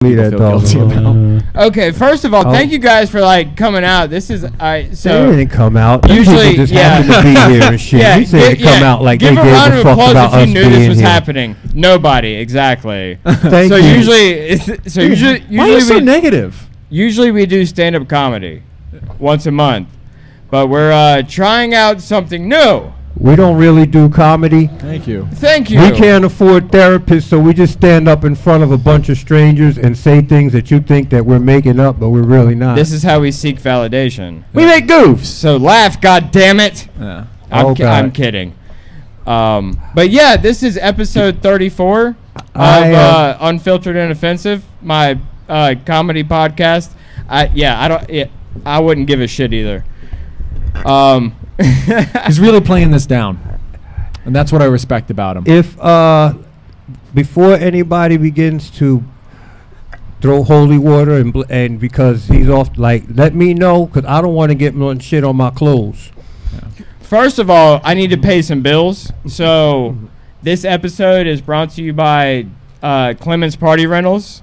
feel guilty about. Okay, first of all, thank you guys for like coming out. This is so they didn't come out. Usually, just happen to be here and shit. Yeah, you said to come out like give they a gave round a of fuck applause about if us you knew this being was here. happening. Nobody, exactly. Thank so you. usually why are you so negative? Usually we do stand-up comedy once a month, but we're trying out something new. We don't really do comedy. Thank you. Thank you. We can't afford therapists, so we just stand up in front of a bunch of strangers and say things that you think that we're making up, but we're really not. This is how we seek validation. We make goofs. So laugh, God damn it! Yeah. I'm kidding. But yeah, this is episode 34 of Unfiltered and Offensive, my comedy podcast. I wouldn't give a shit either. He's really playing this down, and that's what I respect about him. If before anybody begins to throw holy water and because he's off, like, let me know, because I don't want to get shit on my clothes. First of all, I need to pay some bills. So this episode is brought to you by Clemmons Party Rentals.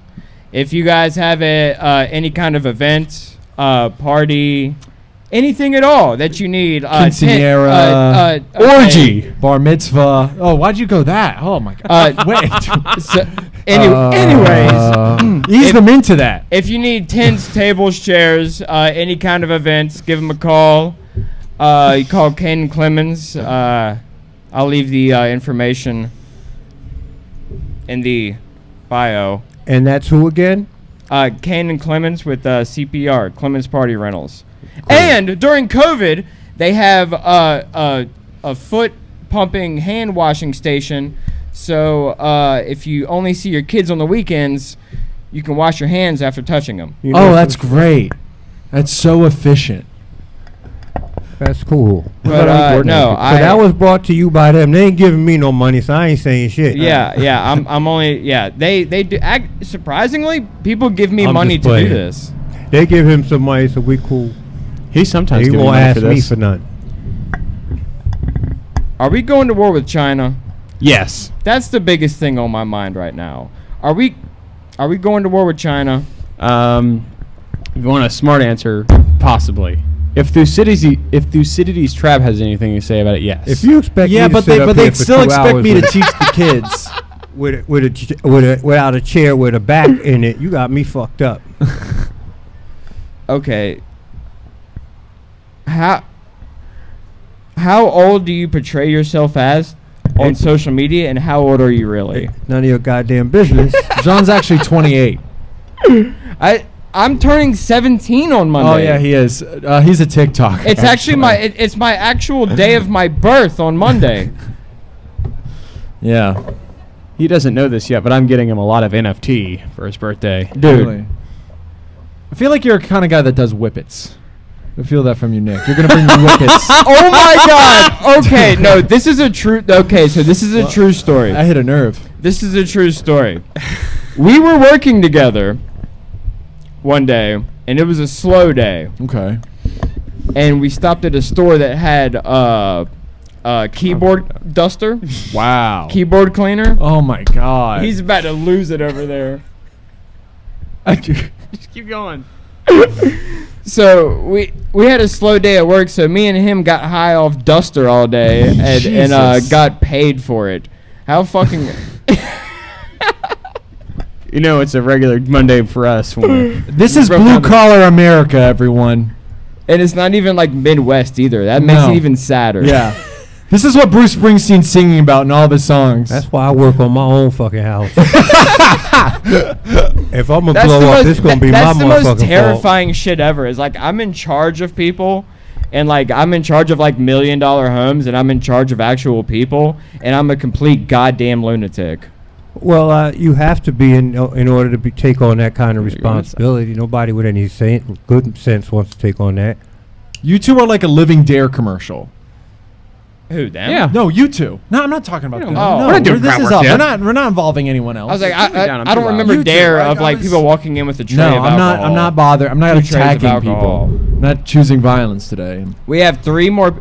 If you guys have any kind of event, party, anything at all that you need, quinceanera, orgy, bar mitzvah. Oh, why'd you go that? Oh my God! Wait. Anyways, ease them into that. If you need tents, tables, chairs, any kind of events, give them a call. You call Canaan Clemmons. I'll leave the information in the bio. And that's who again? Canaan Clemmons with CPR, Clemmons Party Rentals. Cool. And during COVID, they have a foot pumping hand washing station. So if you only see your kids on the weekends, you can wash your hands after touching them. Oh, that's great. That's so efficient. That's cool. But no, that was brought to you by them. They ain't giving me no money, so I ain't saying shit. Yeah. I'm only They do. Surprisingly, people give me money to do this. They give him some money, so we cool. He sometimes he gives won't money ask for me this. for none. Are we going to war with China? Yes. That's the biggest thing on my mind right now. Are we going to war with China? If you want a smart answer, possibly. If Thucydides Trap has anything to say about it, yes. If you expect me to sit up they here for still 2 expect hours me to teach the kids without a chair with a back in it, you got me fucked up. Okay. How old do you portray yourself as on social media, and how old are you really? None of your goddamn business. John's actually 28. I'm turning 17 on Monday. Oh yeah, he is. He's a TikToker. It's actually it's my actual day of my birth on Monday. Yeah. He doesn't know this yet, but I'm getting him a lot of NFT for his birthday. Dude. Really? I feel like you're a kind of guy that does whippets. I feel that from you, Nick. You're gonna bring me whippets. Oh my God! Okay, no, this is a true. Okay, so this is a true story. I hit a nerve. This is a true story. We were working together one day, and it was a slow day. Okay. And we stopped at a store that had a keyboard duster. Wow. Keyboard cleaner. Oh my God. He's about to lose it over there. Just keep going. So we had a slow day at work, so me and him got high off duster all day and got paid for it. How fucking You know, it's a regular Monday for us. This is blue collar America, everyone. And it's not even like Midwest either. That makes it even sadder. Yeah. This is what Bruce Springsteen's singing about in all of his songs. That's why I work on my own fucking house. If I'm gonna blow up, this gonna be my motherfucking fault. That's the most terrifying shit ever. Is like I'm in charge of people, and like I'm in charge of like $1 million homes, and I'm in charge of actual people, and I'm a complete goddamn lunatic. Well, you have to be in order to take on that kind of responsibility. Nobody with any good sense wants to take on that. You two are like a Living Dare commercial. Who, them? Yeah. No, you two. No, I'm not talking about them. Oh. No, We're not doing this crap is work up. yet. We're not involving anyone else. I was like, I don't remember You two, Dare like, of like people walking in with a tray no, of alcohol. I'm not bothered. I'm not Two trays of attacking alcohol. people. Not choosing violence today. We have three more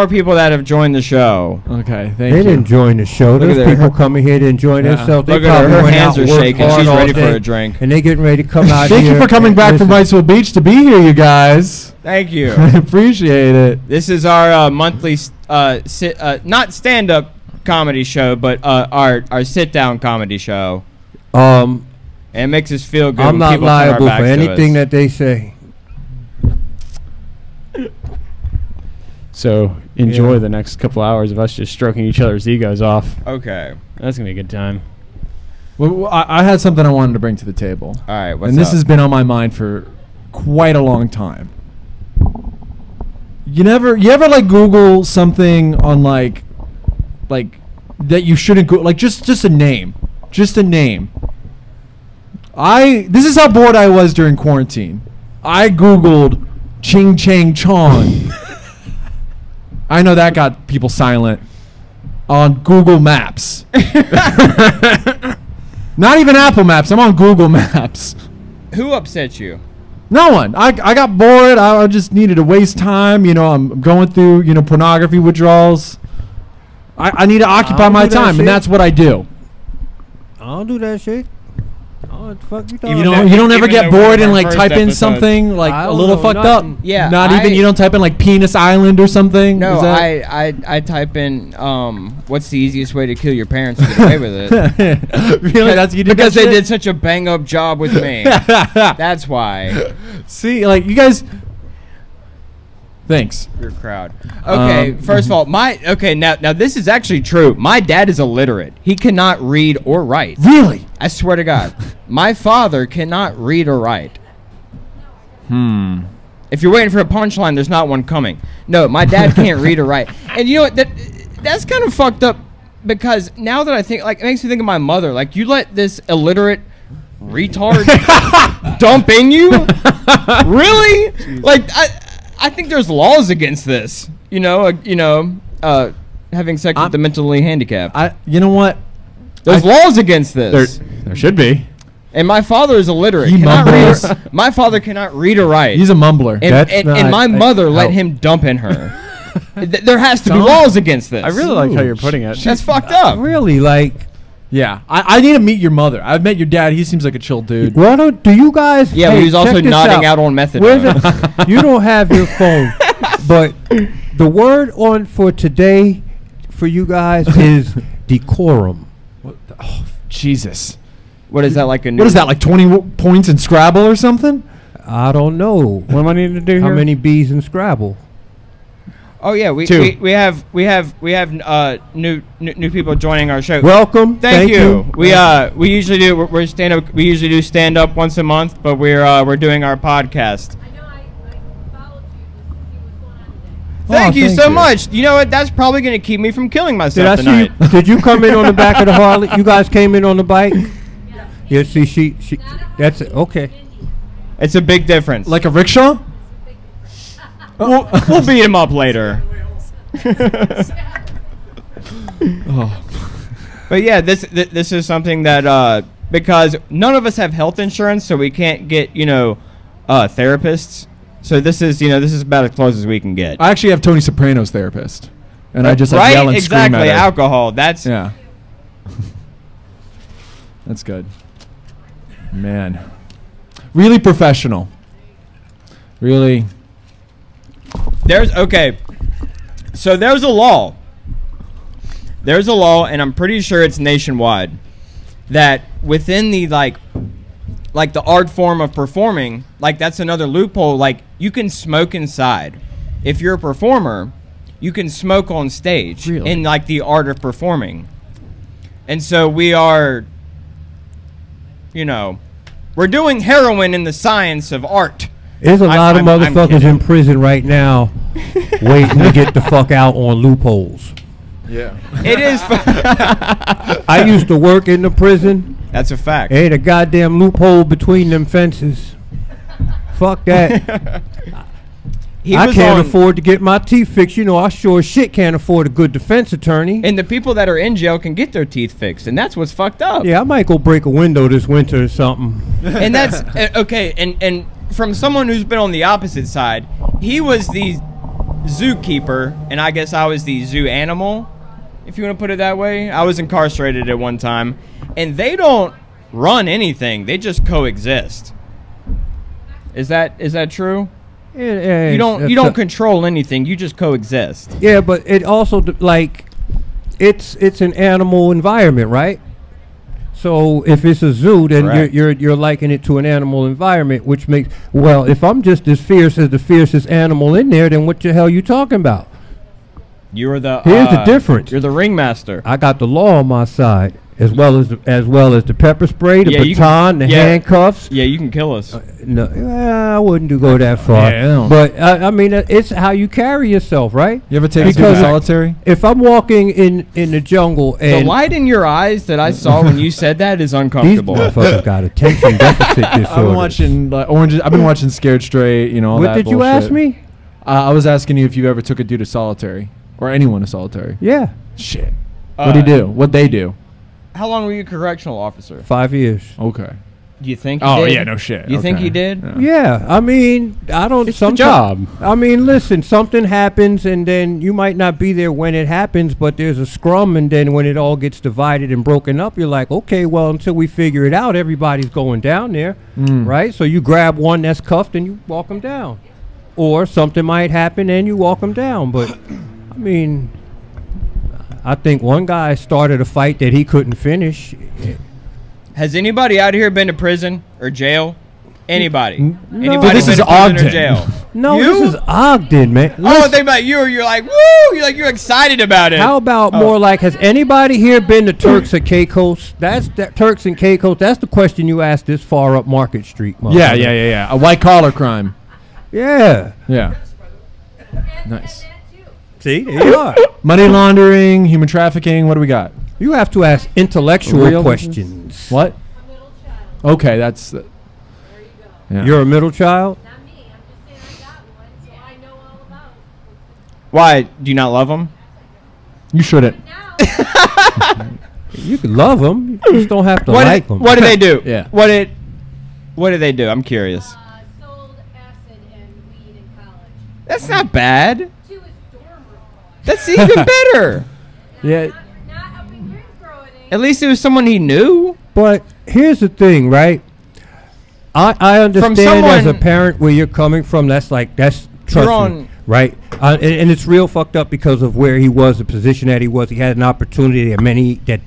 people that have joined the show. Okay, thank They you. didn't join the show. Look Those at people her. coming here to enjoy themselves. They Look at her. probably Her went hands out, are worked shaking. hard She's all ready for day, a drink. and they getting ready to come out Thank here. you for coming and back from listen. Wrightsville Beach to be here, you guys. Thank you. I appreciate it. This is our monthly, not stand-up comedy show, but our sit-down comedy show. And it makes us feel good. I'm when not people turn our liable backs for to anything us. that they say. So enjoy Yeah. the next couple hours of us just stroking each other's egos off. Okay. That's gonna be a good time. Well, I had something I wanted to bring to the table. All right. What's And this up? has been on my mind for quite a long time. You ever like Google something on like that you shouldn't go, like just a name. This is how bored I was during quarantine. I Googled Ching Chang Chong. I know that got people silent on Google Maps. Not even Apple Maps. I'm on Google Maps. Who upset you? No one. I got bored. I just needed to waste time. I'm going through, pornography withdrawals. I need to occupy don't my do that time, shit. and that's what I do. I don't do that shit. Oh, what the fuck you talking You about? don't ever Even get though one bored of and our like first type in episodes- something like I a don't little know fucked nothing. up. Yeah, Not even I- you don't type in like Penis Island or something. No, Is that- I type in what's the easiest way to kill your parents and get away with it. Really? That's you did Because that they shit? did such a bang up job with me. That's why. See, like you guys. Thanks. Your crowd. Okay, first of all, now this is actually true. My dad is illiterate. He cannot read or write. Really? I swear to God. My father cannot read or write. If you're waiting for a punchline, there's not one coming. No, my dad can't read or write. And you know what? That's kind of fucked up because now that I think, like, it makes me think of my mother. Like, you let this illiterate retard dump in you? Really? Jeez. Like, I think there's laws against this. Having sex with the mentally handicapped. You know what? There's laws against this. There should be. And my father is illiterate. He mumbles. My father cannot read or write. He's a mumbler. And my mother let him dump in her. There has to be laws against this. I really like how you're putting it. That's fucked up. Really, like, Yeah, I need to meet your mother. I've met your dad. He seems like a chill dude. well, do you guys? Yeah, but hey, he was also check this nodding out on Where's methadone. it? You don't have your phone, but the word on for today for you guys is decorum. Oh, Jesus. What is that like? What is that, like 20 points in Scrabble or something? I don't know. What am I needing to do How here? many B's in Scrabble? Oh yeah, we have new people joining our show. Welcome. Thank you. We usually do we're stand up. We usually do stand up once a month, but we're doing our podcast. I know I followed you to see what's going on today. Thank you thank so you. much. You know what? That's probably going to keep me from killing Did myself I see tonight. you? Did you come in on the back of the Harley? You guys came in on the bike? Yeah. See, she. That's it. Okay. It's a big difference. Like a rickshaw? we'll beat him up later. But yeah, this is something that because none of us have health insurance, so we can't get therapists. So this is about as close as we can get. I actually have Tony Soprano's therapist. And I just like right, yell and exactly. scream at her. Alcohol. That's Yeah. That's good. Man. Really professional. Really. So there's a law. There's a law, and I'm pretty sure it's nationwide, that within the like the art form of performing, like that's another loophole. Like you can smoke inside. If you're a performer, you can smoke on stage Really? in like the art of performing. And so we are, we're doing heroin in the science of art. There's a lot of I'm motherfuckers kidding. in prison right now waiting to get the fuck out on loopholes. Yeah. It is. I used to work in the prison. That's a fact. Ain't a goddamn loophole between them fences. Fuck that. I can't afford to get my teeth fixed. I sure as shit can't afford a good defense attorney. And the people that are in jail can get their teeth fixed, and that's what's fucked up. Yeah, I might go break a window this winter or something. And that's okay. And from someone who's been on the opposite side, he was the zookeeper, and I guess I was the zoo animal, if you want to put it that way. I was incarcerated at one time, and they don't run anything; they just coexist. Is that true? Yeah, You don't control anything; you just coexist. Yeah, but it also like it's an animal environment, right? So if it's a zoo, then Correct. you're likening it to an animal environment, which makes if I'm just as fierce as the fiercest animal in there, then what the hell you talking about? You are the. Here's the difference. You're the ringmaster. I got the law on my side, as well as the pepper spray, the Yeah, baton, the handcuffs. Yeah, you can kill us. No, I wouldn't go that far. Yeah. But I mean, it's how you carry yourself, right? You ever take a dude Because to solitary? If I'm walking in the jungle The and light in your eyes that I saw when you said that is these uncomfortable. motherfuckers got attention deficit disorder. I've been watching Orange. I've been watching Scared Straight. You know all What that did you bullshit. ask me? I was asking you if you ever took a dude to solitary or anyone to solitary. Yeah, Shit. What'd he do? What'd they do? How long were you a correctional officer? 5 years. Okay. Do you think? He Oh did? yeah, no shit. You think Okay. he did? Yeah. Yeah, I mean, I don't. It's the someti- job. I mean, listen, something happens, and then you might not be there when it happens, but there's a scrum, and then when it all gets divided and broken up, you're like, okay, well, until we figure it out, everybody's going down there, right? So you grab one that's cuffed and you walk them down, or something might happen and you walk them down. But I mean, I think one guy started a fight that he couldn't finish. Has anybody out here been to prison or jail? Anybody? No. Anybody This been is to prison Ogden. or jail? No, You? this is Ogden, man. Oh, think about you. You're like, woo! You're excited about it. How about more like, has anybody here been to Turks and Caicos? That's Turks and Caicos. That's the question you asked this far up Market Street. Yeah, motherfucker. yeah. A white collar crime. Yeah. Yeah. And, Nice. And that too. See, there you are. Money laundering, human trafficking. What do we got? You have to ask intellectual Real questions. What? A middle child. Okay, that's. There you go. Yeah. You're a middle child? Not me. I'm just saying I got one, so I know all about it. Why? Do you not love them? You shouldn't. Now, You can love them. You just don't have to What like did, them. what did they do? Yeah. What did they do? I'm curious. sold acid and weed in college. That's not bad. To his dorm room. That's even better. Yeah. Not helping Greensboro at At least it was someone he knew. But here's the thing, right? I understand as a someone- parent where you're coming from. That's trust You're me, on- right? And it's real fucked up because of where he was, the position that he was. He had an opportunity. There are many that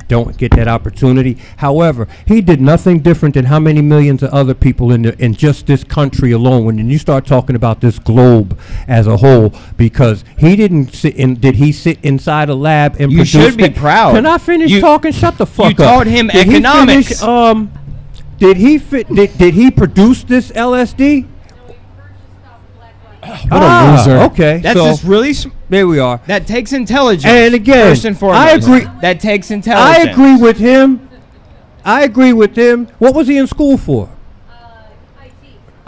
don't get that opportunity. However, he did nothing different than how many millions of other people in just this country alone. When you start talking about this globe as a whole, because he didn't sit in. Did he sit inside a lab and You produce should be that? proud. Can I finish You- talking? Shut the fuck up. taught him Did he economics. finish, did he produce this LSD? What a loser. Okay, That's so just really. there we are. That takes intelligence. And again, first and foremost, I agree- That takes I intelligence. agree with him. What was he in school for?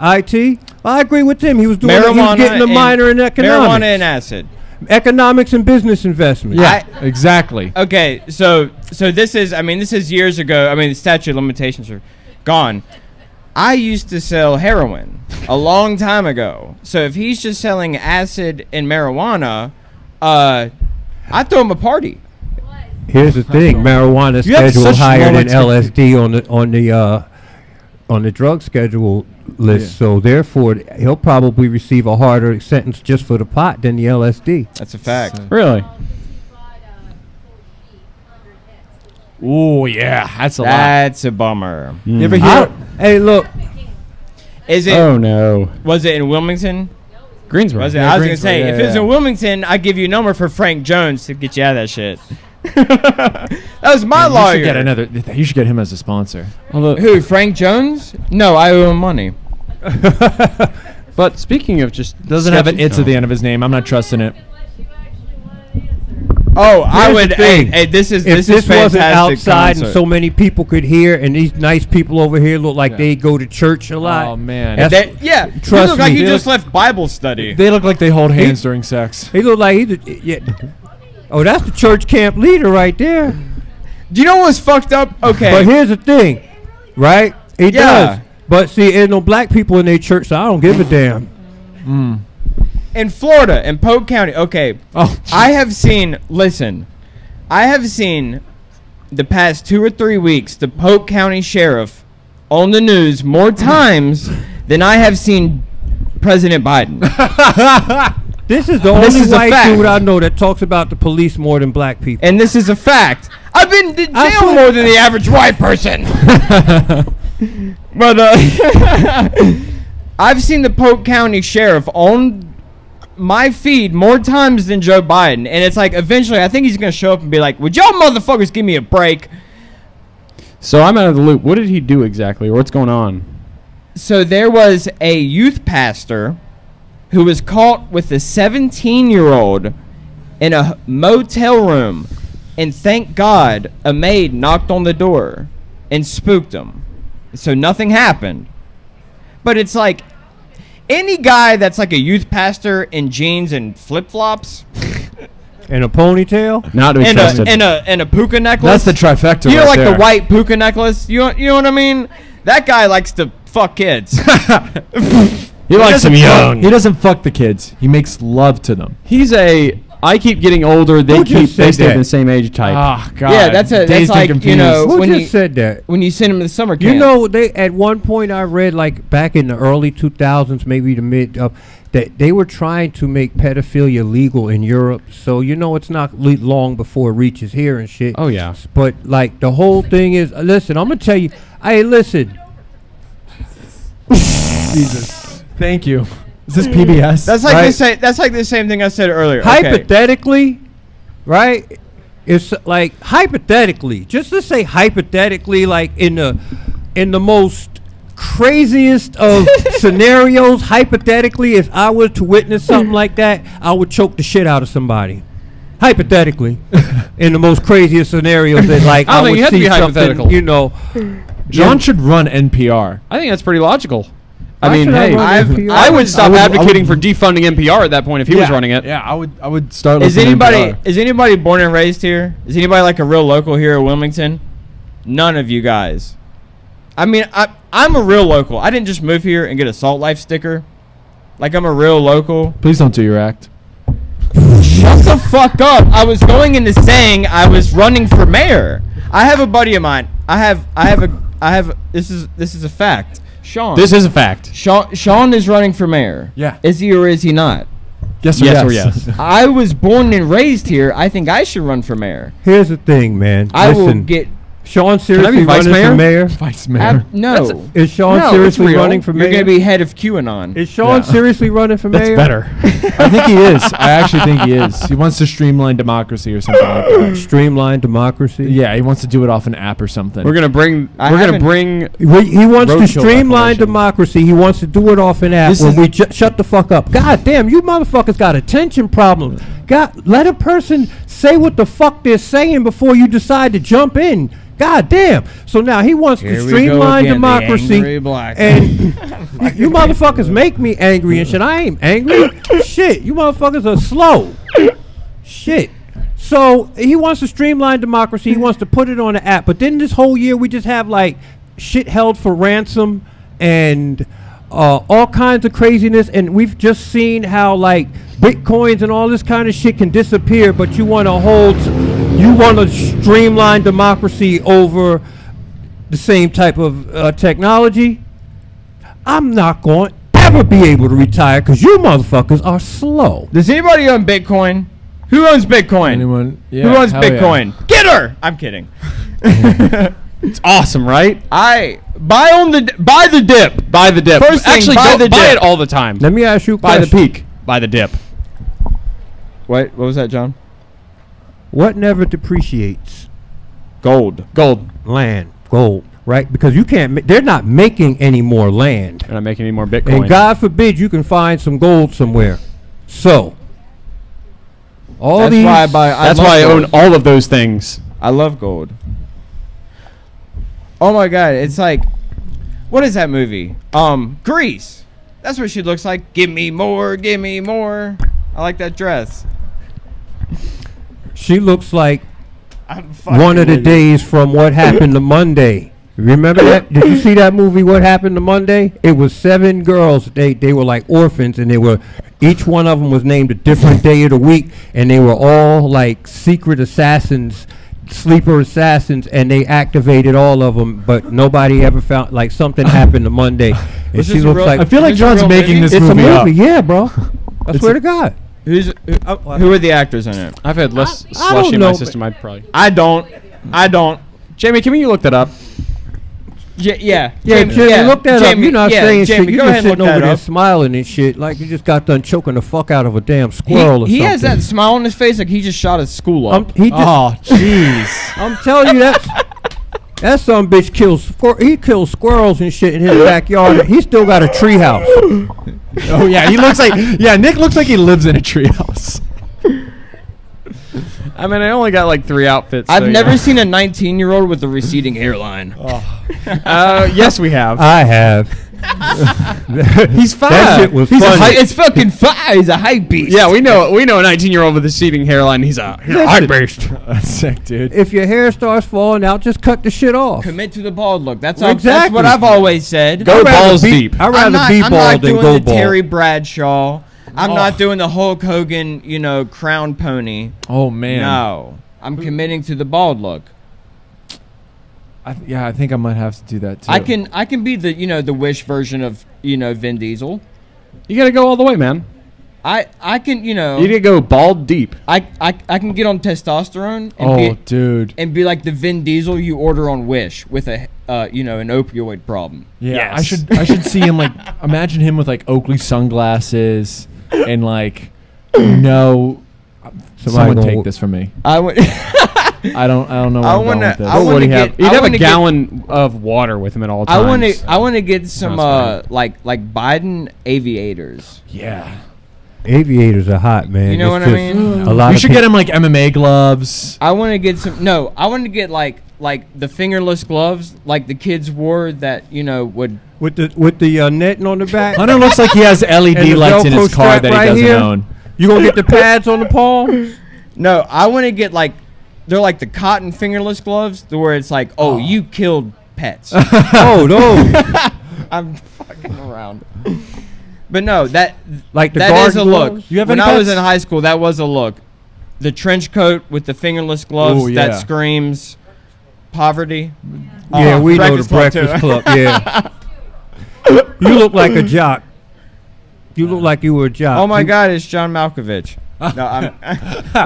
IT. IT. I agree with him. He was doing. He was Marijuana getting a and- minor in economics. Marijuana and acid. Economics and business investment. Yeah. Exactly. Okay, so this is years ago. I mean, the statute of limitations are gone. I used to sell heroin a long time ago. So if he's just selling acid and marijuana, I'd throw him a party. Here's the thing: marijuana You have scheduled such higher low than LSD on the drug schedule list. Yeah. So therefore, he'll probably receive a harder sentence just for the pot than the LSD. That's a fact. Really? Bought a full sheet, 100 hits. Oh yeah, that's a lot. That's a bummer. You ever hear? Hey, look. Is it? Oh no. Was it in Wilmington? Greensboro. Was it? Yeah, I was gonna Greensboro, say, yeah, if it was yeah. in Wilmington, I'd give you a number for Frank Jones to get you out of that shit. That was my You lawyer. should get another. You should get him as a sponsor. Although, Who? Frank Jones? No, I owe him money. but speaking of just Doesn't have an sketchy- "it's" at the end of his name. I'm not trusting it. Unless you actually want an answer. Oh, I Here's would. the Hey, thing. this is If this this is wasn't fantastic outside concert. and so many people could hear, and these nice people over here look like they go to church a lot. Oh man, That's- Yeah, you Trust look like me. you just left Bible study. they look like they hold hands during sex. He look like yeah. Oh, that's the church camp leader right there. Do you know what's fucked up? Okay, But here's the thing, right? He Yeah. does. But see, ain't no black people in their church, so I don't give a damn. In Florida, in Polk County. Okay. Oh, I have seen the past 2 or 3 weeks the Polk County Sheriff on the news more times than I have seen President Biden. This is the This only is a white fact. dude I know that talks about the police more than black people. And this is a fact. I've been to I jail put- more than the average white person. But I've seen the Polk County Sheriff on my feed more times than Joe Biden. And it's like, eventually, I think he's going to show up and be like, would y'all motherfuckers give me a break? So I'm out of the loop. What did he do exactly? Or what's going on? So there was a youth pastor who was caught with a 17-year-old in a motel room. And thank God a maid knocked on the door and spooked him. So nothing happened. But it's like, any guy that's like a youth pastor in jeans and flip-flops And a ponytail? Not to be and trusted. a puka necklace. that's the trifecta. You know, right like there. the white puka necklace? You know what I mean? That guy likes to fuck kids. he likes doesn't him fuck- young. He doesn't fuck the kids. He makes love to them. He's a. I keep getting older. They Who just keep. They said stay that? the same age type. Ah, God. Yeah, that's Dazed and like, you confused. know, Who when just you- said that? when you send him to summer camp. You know, they at one point I read, like back in the early 2000s, maybe the mid, that they were trying to make pedophilia legal in Europe. So you know, it's not long before it reaches here and shit. Oh yeah. But like the whole thing is, listen, I'm gonna tell you. Hey, listen. Jesus. Thank you. Is this PBS? That's like Right. the same. That's like the same thing I said earlier. Okay. Hypothetically, right? It's like hypothetically, just to say hypothetically, like in the most craziest of scenarios, hypothetically, if I were to witness something like that, I would choke the shit out of somebody. Hypothetically, in the most craziest scenarios, that like I don't I think would you have to see be something, hypothetical. you know. John should run NPR. I think that's pretty logical. I Why mean, should I hey, run NPR? I would stop I would- advocating for defunding NPR at that point if he was running it. Yeah, I would start. Is listening to anybody NPR. is anybody born and raised here? Is anybody like a real local here at Wilmington? None of you guys. I mean, I'm a real local. I didn't just move here and get a Salt Life sticker. Like, I'm a real local. Please don't do your act. Shut the fuck up. I was going into saying I was running for mayor. I have a buddy of mine. I have this is a fact. Sean. This is a fact. Sean is running for mayor. Yeah. Is he or is he not? Yes or Yes yes. or yes. I was born and raised here. I think I should run for mayor. Here's the thing, man. I will Listen, get Sean seriously vice running for mayor? Vice mayor. no. Is Sean No, seriously it's real. running for mayor? You're gonna be head of QAnon. Is Sean Yeah. seriously running for That's mayor? better. I think he is. I actually think he is. He wants to streamline democracy or something like that. Streamline democracy. Yeah, he wants to do it off an app or something. We're gonna bring. I We're gonna haven't- bring. He wants to Roadshow streamline Revolution. democracy. He wants to do it off an app. This When is- we shut the fuck up. God damn, you motherfuckers got attention problems. God, let a person say what the fuck they're saying before you decide to jump in. God damn. So now he wants Here to we go streamline again, the democracy. angry black And you motherfuckers make me angry and shit. I ain't angry. Shit, you motherfuckers are slow. Shit. So he wants to streamline democracy. He wants to put it on the app. But then this whole year we just have like shit held for ransom and all kinds of craziness. And we've just seen how like bitcoins and all this kind of shit can disappear. But you want to streamline democracy over the same type of technology. I'm not going to ever be able to retire because you motherfuckers are slow. Does anybody own Bitcoin? Who owns Bitcoin? Anyone? Yeah, Who owns hell yeah. Bitcoin? Get her! I'm kidding. It's awesome, right? I buy the dip. Buy the dip. First thing, Actually, buy don't the buy dip. it all the time. Let me ask you a Buy the question. peak. Buy the dip. What was that, John? What never depreciates? Gold. Gold. Land, gold, right? Because you can't. They're not making any more land, They're not making any more Bitcoin. and God forbid you can find some gold somewhere. So, all That's these. why That's love why I gold. own all of those things. I love gold. Oh my god, it's like, what is that movie? Grease. That's what she looks like. Give me more, give me more. I like that dress. She looks like I'm fucking one of the with you. days from What Happened to Monday. Remember that? Did you see that movie? What Happened to Monday? It was 7 girls. They were like orphans, and each one of them was named a different day of the week, and they were all like secret assassins, sleeper assassins, and they activated all of them, but nobody ever found like something happened to Monday. And Was she this a looks real- like I feel like Is it a John's real making movie? this it's a movie up. movie, yeah, bro. I swear to God. Who are the actors in it? I've had less I slush don't in my know, system. I'd probably. I don't. Jamie, can you look that up? Yeah. Yeah, Jimmy, look that up. Jamie, You're not yeah, saying Jamie, shit. You're go just ahead and sitting look over that there up. smiling and shit like you just got done choking the fuck out of a damn squirrel or He something. has that smile on his face like he just shot his school up. He just, Oh, jeez. I'm telling you that some bitch kills squirrels and shit in his backyard. He still got a treehouse. Oh yeah, he looks like Nick looks like he lives in a treehouse. I mean, I only got like 3 outfits. I've so, never yeah. seen a 19-year-old with a receding hairline. Yes, we have. I have. He's fine. That shit was He's a funny. hy- it's fucking fire. He's a hype beast. Yeah, we know a 19-year-old with a receding hairline. He's a hype beast. That's sick, dude. If your hair starts falling out, just cut the shit off. Commit to the bald look. That's Exactly. what I've always said. Go I'd rather balls be- deep. I'd rather be I'm bald not than doing go the bald. Terry Bradshaw. I'm not doing the Hulk Hogan, crown pony. Oh man. No. I'm committing to the bald look. I think I might have to do that too. I can be the the Wish version of Vin Diesel. You gotta go all the way, man. I can You gotta go bald deep. I can get on testosterone and Oh, be dude. and be like the Vin Diesel you order on Wish with a an opioid problem. Yeah, Yes. I should see him like imagine him with like Oakley sunglasses and like no. Someone gonna take this from me. I would I don't know where I I'm going wanna- with this. I What wanna would he get- have? He'd I have a wanna get- gallon of water with him at all times. I want to get some Sounds like Biden aviators. Yeah. Aviators are hot, man. You know what I mean? A lot We of should get him like MMA gloves. I want to get some. No, I want to get like the fingerless gloves, like the kids wore that would. with the netting on the back. Hunter looks like he has LED And the lights in his Velcro car strap that he right doesn't here. own. You gonna get the pads on the palm? No, I want to get like they're like the cotton fingerless gloves, where it's like, oh, you killed pets. Oh no! I'm fucking around. But no, that Like the that is a garden look. gloves? You have when any I was pets? in high school, that was a look. The trench coat with the fingerless gloves Ooh, yeah. that screams poverty. Yeah, we know the Breakfast Breakfast Club, Club. Yeah. You look like a jock. You look like you were a jock. Oh my You- God, it's John Malkovich. No, I'm.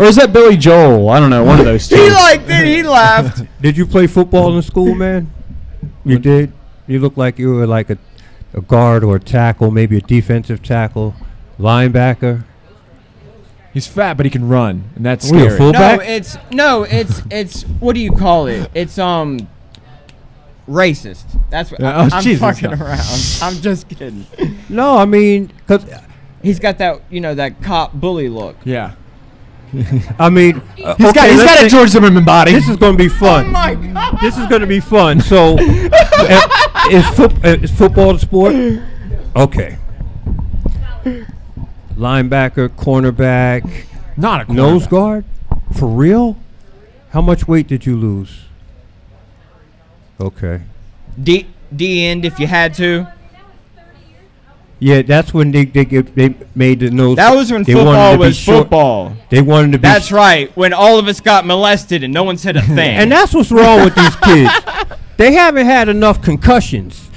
Or is that Billy Joel? I don't know. One of those two. He liked it. He laughed. Did you play football in school, man? You did. You look like you were like a guard or a tackle, maybe a defensive tackle, linebacker. He's fat, but he can run, and that's Were you a scary. fullback? It's what do you call it? It's racist. That's what Yeah, oh, I'm Jesus, fucking no. around. I'm just kidding. No, I mean, cause He's got that that cop bully look. Yeah. I mean, He's got a George Zimmerman body. This is going to be fun. Oh my God. This is going to be fun. So, is football the sport? Okay. Linebacker, cornerback, not a nose cornerback. guard? For real? How much weight did you lose? Okay. D end if you had to. Yeah, that's when they made the nose. That was when they wanted football to be was short. football. They wanted to be. That's right. When all of us got molested and no one said a thing. And that's what's wrong with these kids. They haven't had enough concussions.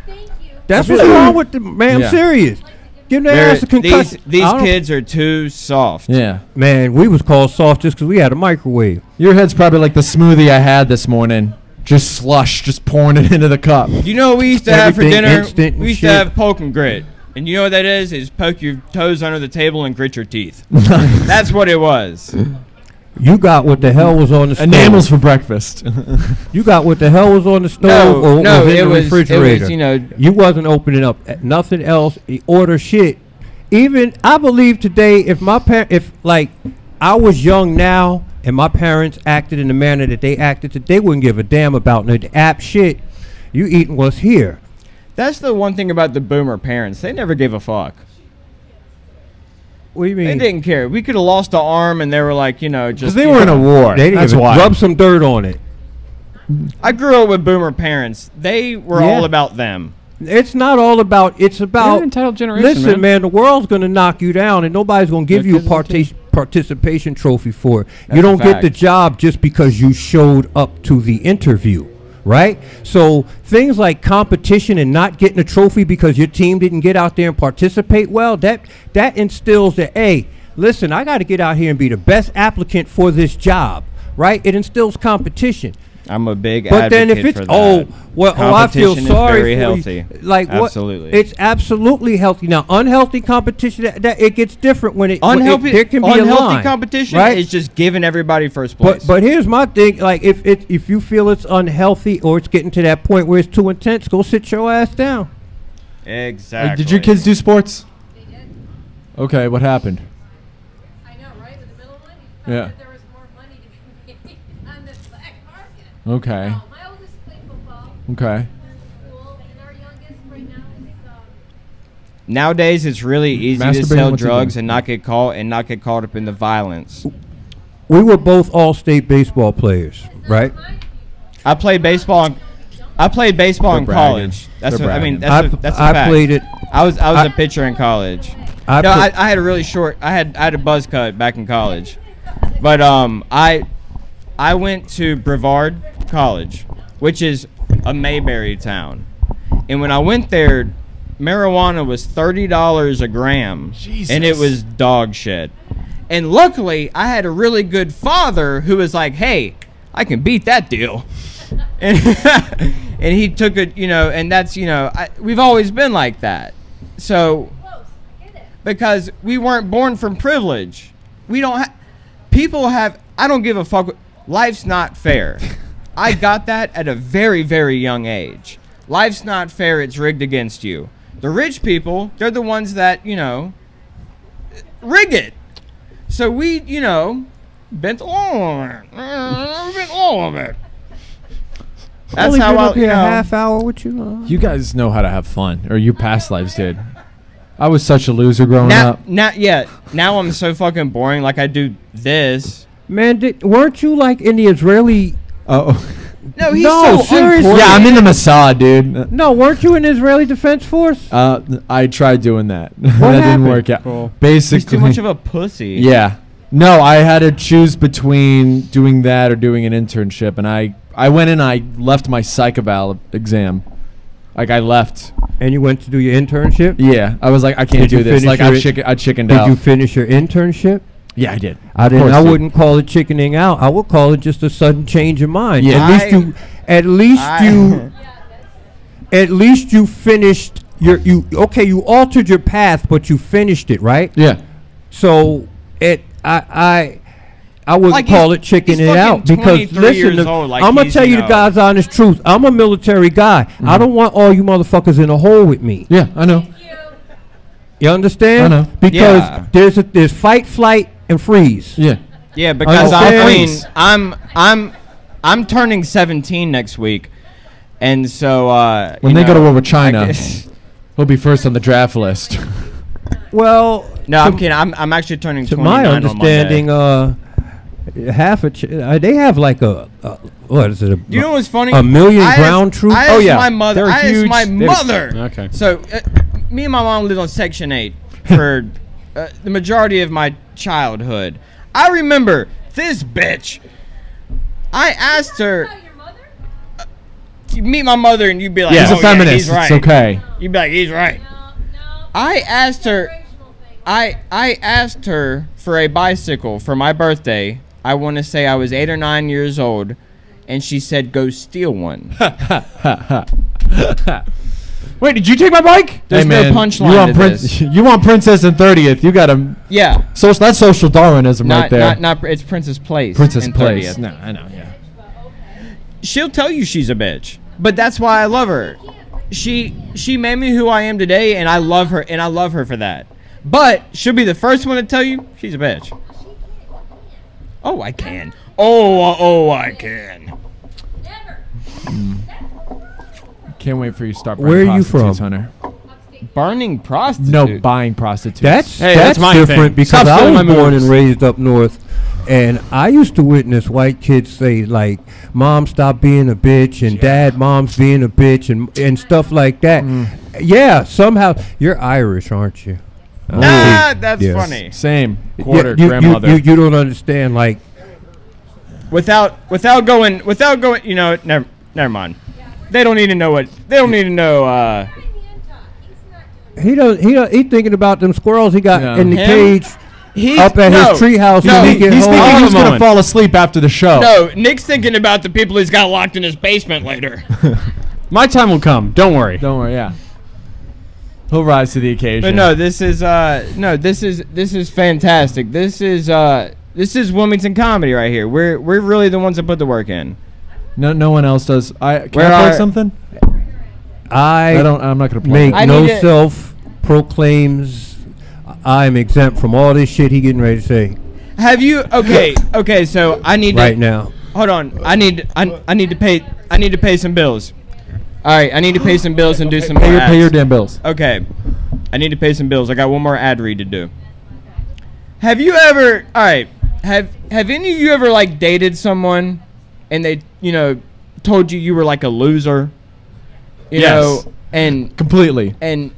Thank you. That's what's wrong with them, man. Yeah. I'm serious. Give their They're- ass a concussion. these I don't- kids are too soft. Yeah. Man, we was called soft just because we had a microwave. Your head's probably like the smoothie I had this morning. Just slush, just pouring it into the cup. You know what we used to have for Everything dinner? instant and We used shit. to have poke and grit. And you know what that is? Is poke your toes under the table and grit your teeth. That's what it was. You got what the hell was on the stove. Enamels for breakfast. You got what the hell was on the stove or no, was in it the was refrigerator. You wasn't opening up nothing else. You order shit. Even I believe today, if I was young now and my parents acted in the manner that they acted, they wouldn't give a damn about the app shit. You eating what's here. That's the one thing about the boomer parents. They never gave a fuck. What do you They mean? didn't care. We could have lost an arm and they were like, just. Because they were in a war. They didn't That's even why. rub some dirt on it. I grew up with boomer parents. They were Yeah. all about them. It's not all about. It's You're about. an entitled generation, Listen, man, the world's gonna knock you down, and nobody's gonna give you a participation trophy for it. That's You a don't get the fact. job just because you showed up to the interview, right? So things like competition and not getting a trophy because your team didn't get out there and participate well, that instills that, hey, listen, I got to get out here and be the best applicant for this job, right? It instills competition. I'm a big But then advocate if for it's that. I feel Competition is sorry very for healthy. you. Like Absolutely. what? It's absolutely healthy. Now, unhealthy competition that it gets different when it Unhealthy, there can be a unhealthy line, competition right? is just giving everybody first place. But here's my thing: like if you feel it's unhealthy or it's getting to that point where it's too intense, go sit your ass down. exactly. Did your kids do sports? They did. Okay, what happened? I know, right? With the middle one, he thought Yeah. that there was more money to be made on the black market. Okay. No, my oldest played football Okay. in school, and our youngest right now is Nowadays, it's really easy to Masturbating, sell what's he drugs doing? and not get caught up in the violence. We were both all-state baseball players, right? I played baseball. I played baseball in They're bragging. college. That's They're what, I mean. bragging. That's a I fact. played it. I was I- a pitcher in college. I No, put- I had a really short. I had a buzz cut back in college, but I went to Brevard College, which is a Mayberry town, and when I went there, marijuana was $30 a gram, and it was dog shit. And luckily, I had a really good father who was like, "Hey, I can beat that deal," and and he took it, and that's we've always been like that, so. Because we weren't born from privilege. We don't people have, I don't give a fuck. Life's not fair. I got that at a very, very young age. Life's not fair. It's rigged against you. The rich people, they're the ones that, rig it. So we, bent all of it. Bent all of it. That's Only how been I, up here a half hour with you. You guys know how to have fun, or your past lives did. I was such a loser growing up. Now I'm so fucking boring. Like I do this. Man, weren't you like in the Israeli? Oh. No, he's No, so seriously. uncoordinated. Yeah, I'm in the Mossad, dude. No, weren't you in the Israeli Defense Force? I tried doing that. That happened? didn't work out. Cool. He's Basically, too much of a pussy. yeah. No, I had to choose between doing that or doing an internship, and I went in. I left my psych eval exam. Like I left. And you went to do your internship? Yeah, I was like, I can't Did you do this. finish Like I your- chickened Did out. you finish your internship? Yeah, I did. I Of didn't. course I did. wouldn't call it chickening out. I would call it just a sudden change of mind. Yeah. At least you finished you altered your path, but you finished it, right? Yeah. So I wouldn't Like call he's- it chickening he's it out fucking because 23 listen, years old, like I'm gonna he's, tell you you the know- God's honest truth. I'm a military guy. I don't want all you motherfuckers in a hole with me. Yeah, I know. You understand? I know. Because Yeah. there's fight, flight, and freeze. Yeah. Yeah, because Understand? I'm turning 17 next week, and so When they go to war with I China, guess- he'll be first on the draft list. Well, no, I'm kidding. I'm actually turning to 29 my on understanding, Monday. they have like what is it? You know what's funny? A million I ground asked- troops. I Oh, asked yeah. my mother. They're I asked huge. my They're- mother. Okay. So me and my mom lived on Section 8 for the majority of my childhood. I remember this bitch. I asked her, Your mother? you meet my mother, and you'd be like, He's oh, a feminist. Yeah, he's right. It's okay. You'd be like, he's right. No. I asked her. Generational thing. I asked her for a bicycle for my birthday. I want to say I was 8 or 9 years old, and she said, "Go steal one." Wait, did you take my bike? There's no punchline You want to this. You want Princess and 30th. You got to. Yeah, That's social Darwinism right there. not. It's Princess Place. Princess in Place. 30th. No, I know. Yeah. She'll tell you she's a bitch, but that's why I love her. She made me who I am today, and I love her, and I love her for that. But she'll be the first one to tell you she's a bitch. Oh, I can. Oh, I can. Never. Can't wait for you to start. Where are you prostitutes, from? Hunter? Burning prostitute. No, buying prostitutes. That's Hey, that's my different thing. because Stop I stealing was my born moves. and raised up north. And I used to witness white kids say, like, Mom, stop being a bitch, and Dad, Mom's being a bitch, and stuff like that. Yeah, somehow. You're Irish, aren't you? That's Yes. funny. Same. Quarter you, grandmother. You don't understand, like, Without going, you know, never mind. They don't need to know what. They don't need to know. he thinking about them squirrels he got in the Him? cage up at his treehouse No, when he get He's home. thinking he's Hold on a gonna fall asleep after the show. No, Nick's thinking about the people he's got locked in his basement later. My time will come. Don't worry. Don't worry. Yeah. He'll rise to the occasion. But no, this is fantastic. This is Wilmington comedy right here. We're really the ones that put the work in. No one else does. Can Where I are- plug something? I'm not gonna play. make I no need to- self-proclaims I'm exempt from all this shit he getting ready to say Have you? Okay. So I need right to now. hold on. I need to pay some bills. All right, I need to pay some bills and do some more Pay your ads. damn bills. Okay, I need to pay some bills. I got one more ad read to do. Have you ever? All right. Have any of you ever like dated someone, and they told you were like a loser? You Yes. know, and Completely. and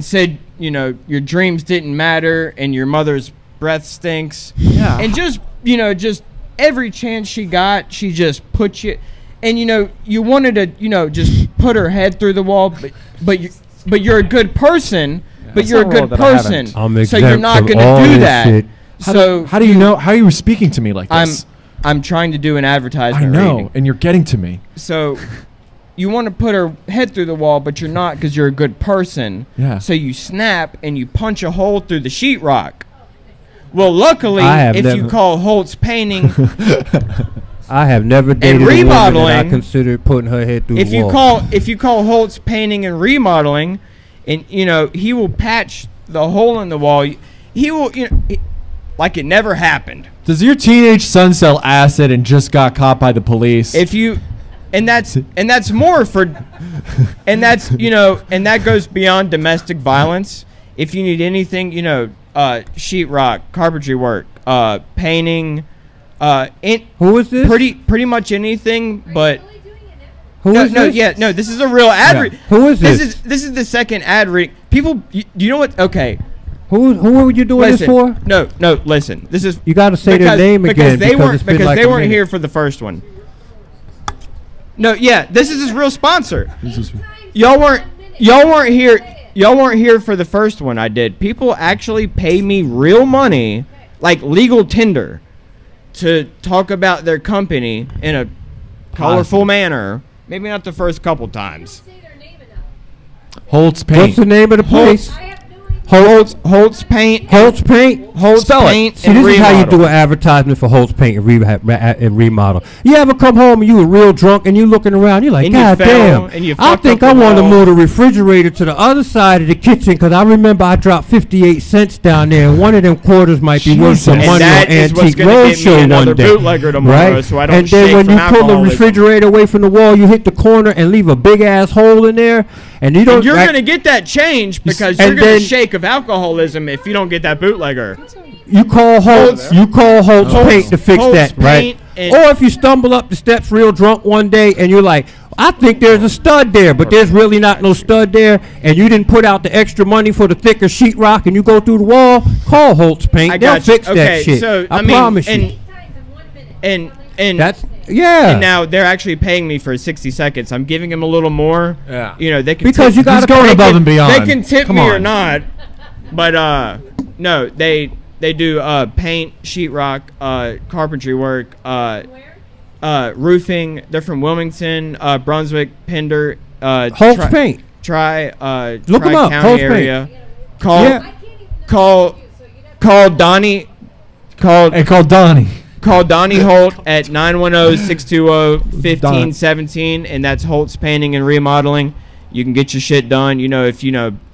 said your dreams didn't matter and your mother's breath stinks. Yeah. And just just every chance she got, she just put you. And you wanted to just put her head through the wall, but you're a good person. But That's you're a not a role good that I person, haven't. I'm so exempt you're not from going all to do this that. shit. So How do you know? How are you speaking to me like this? I'm trying to do an I advertisement know, reading. and you're getting to me. So you want to put her head through the wall, but you're not because you're a good person. Yeah. So you snap and you punch a hole through the sheetrock. Well, luckily, I have if you never- call Holt's painting, I have never dated a woman that I remodeling, considered putting her head through if the you wall. call Holt's painting and remodeling, and he will patch the hole in the wall. He will like it never happened. Does your teenage son sell acid and just got caught by the police? If you, and that's more for, and that's and that goes beyond domestic violence. If you need anything, sheetrock, carpentry work, painting, Who is this? pretty much anything. But Who is this? this is a real ad Yeah. read. Who is this? This is the second ad read. People, you know what? Okay, Who are you doing listen. this for? No, listen. This is You got to say their name again because they weren't it's been because like they a weren't minute. here for the first one. No, yeah, this is his real sponsor. Y'all weren't here for the first one I did. People actually pay me real money, like legal tender, to talk about their company in a colorful manner. Maybe not the first couple times. Say their name enough. Holt's What's Paint. the name of the place? I have no idea. Holt's Paint. Holt's Paint. Holt's Spell it. Paint. See, and this is how you remodel. do an advertisement for Holt's Paint and remodel. You ever come home and you were real drunk and you looking around, you're like, And you God fell damn, and you I fucked think up I the want to wall." move the refrigerator to the other side of the kitchen because I remember I dropped 58 cents down there and one of them quarters might be worth some Jesus. money And on that is what's Antique gonna get me Roadshow another one day. bootlegger tomorrow, right? so I don't and then shake when from you pull the alcoholism. refrigerator away from the wall, you hit the corner and leave a big ass hole in there and you don't And you're like- gonna get that change because and you're gonna then- shake of alcoholism if you don't get that bootlegger. You call Holt's Paint to fix Holt's that, right? Paint and- Or if you stumble up the steps real drunk one day and you're like, I think there's a stud there, but there's really not no stud there, and you didn't put out the extra money for the thicker sheetrock and you go through the wall, call Holt's Paint. I They'll got you. fix that shit. So I I mean, promise and you. 8 times in 1 minute. and That's, yeah. and now they're actually paying me for 60 seconds. I'm giving them a little more. Yeah. They can Because you gotta He's going pay- above and beyond. They can tip Come me or on. not, but no, they do paint, sheetrock, carpentry work, Where? roofing. They're from Wilmington, Brunswick, Pender. Holt's Paint. Look them up, County Holt's area. Call Yeah. I can't even Call- you, so you'd have to call Donnie. Hey, call Donnie. Call Donnie Holt at 910-620-1517, and that's Holt's Painting and Remodeling. You can get your shit done. If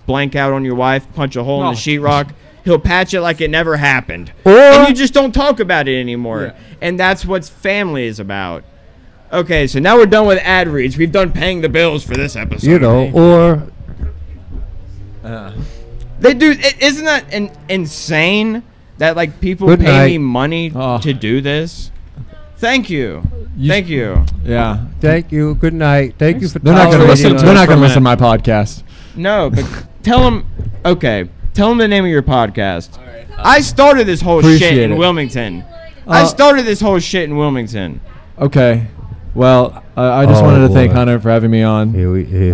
blank out on your wife, punch a hole in the sheetrock, he'll patch it like it never happened. And you just don't talk about it anymore. And that's what family is about. Okay, so now we're done with ad reads. We've done paying the bills for this episode. Or They do. Isn't that insane that like people Good pay night. me money Oh. to do this. Thank you. You- Thank you. Yeah. Thank you. Good night. Thank you for They're not gonna tolerating listen. us. They're not for a gonna listen to minute. my podcast. No, but tell them. Okay, tell them the name of your podcast. I started this whole shit Appreciate in it. Wilmington. I started this whole shit in Wilmington. Okay. Well, I just Oh, wanted to thank boy. Hunter for having me on. Here we Here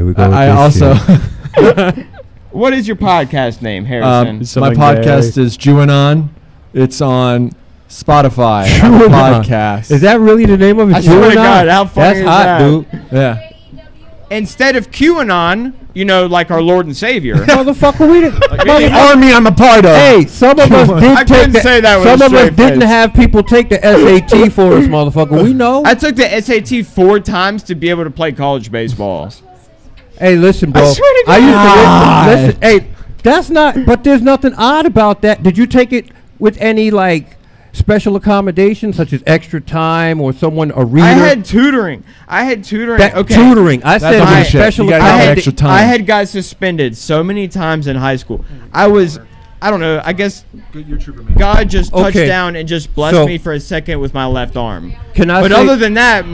we go. with I this also. shit. What is your podcast name, Harrison? my Something podcast is Juanon. It's on Spotify. Juanon. Podcast. Is that really the name of it? I swear to Juanon? God, how funny That's is hot, that? dude. Yeah. Instead of QAnon, you know, like our Lord and Savior. Motherfucker, we didn't. The army I'm a part of. Hey, some of us I did couldn't take say that with Some a of us straight didn't face. have people take the SAT for us, motherfucker. We know. I took the SAT 4 times to be able to play college baseball. Hey, listen, bro. I swear to I God. used to listen. Hey, that's not. But there's nothing odd about that. Did you take it with any like special accommodations, such as extra time or someone a reader? I had tutoring. that Okay. tutoring. I said bullshit. with special You gotta I have had, extra time. I had guys suspended so many times in high school. I don't know. I guess God just touched Okay. down and just blessed So- me for a second with my left arm. Can I But say- other than that,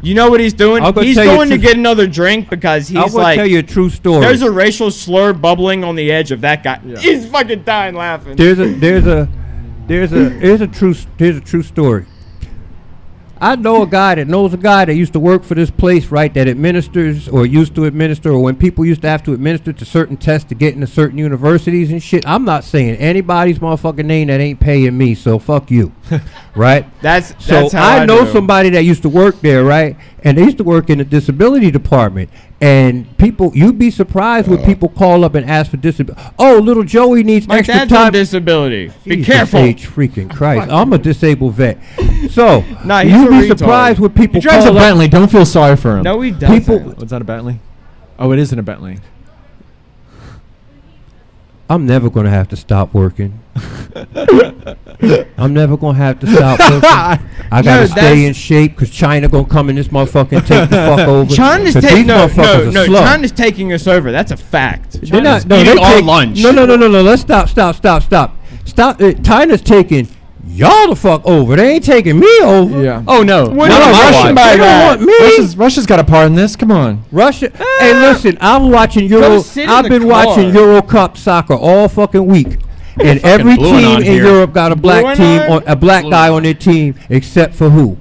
you know what he's doing? I'll go He's tell you going to truth. get another drink because I'm he's gonna like, tell you a true story. there's a racial slur bubbling on the edge of that guy. He's fucking dying laughing. Here's a true story. I know a guy that knows a guy that used to work for this place, right? That administers or used to administer, or when people used to have to administer to certain tests to get into certain universities and shit. I'm not saying anybody's motherfucking name that ain't paying me, so fuck you, right? That's So how I know do. somebody that used to work there, right? And they used to work in the disability department. And people, you'd be surprised when people call up and ask for disability. Oh, little Joey needs My extra dad's on time. disability. Be Jesus careful. H freaking Christ. I'm a disabled vet. So, Nah, he's you'd a be retard. surprised when people He drives a call up. Bentley. Don't feel sorry for him. No, he doesn't. People- Was that a Bentley? Oh, it isn't a Bentley. I'm never going to have to stop working. I'm never going to have to stop working. I got to stay that's- in shape because China going to come in this motherfucker and take the fuck over. China's 'Cause taking these motherfuckers are slow. China's taking us over. That's a fact. They're not, no, eating they our take- lunch. No. Let's stop. China's taking y'all the fuck over. They ain't taking me over. Yeah. Oh no! What Not do on you my Russian watch. by They don't that? want me. Russia's got a part in this. Come on. Russia. Hey, listen, I'm watching Euro. sit in I've the been car. watching Euro Cup soccer all fucking week, and every blueing team on in here. Europe got a black Blueing team, on? on a black guy on their team, except for who?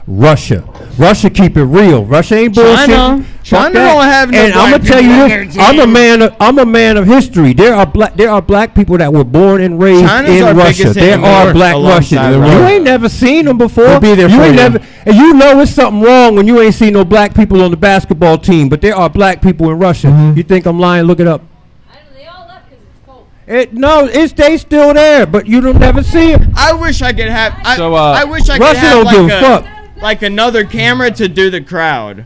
Russia. Russia keep it real. Russia ain't bullshit. China Fuck that. don't have no And I'm black gonna tell people you on this. their I'm a man of history. There are black people that were born and raised China's our in Russia. biggest There enemy are black alongside Russians. Russia. You ain't never seen them before. We'll be there you for ain't you. never, and you know it's something wrong when you ain't seen no black people on the basketball team. But there are black people in Russia. You think I'm lying? Look it up. I know they all left because it's cold. No, they still there, but you don't never see them. I wish I could have. So, I wish I Russia could have don't give a fuck. like another camera to do the crowd.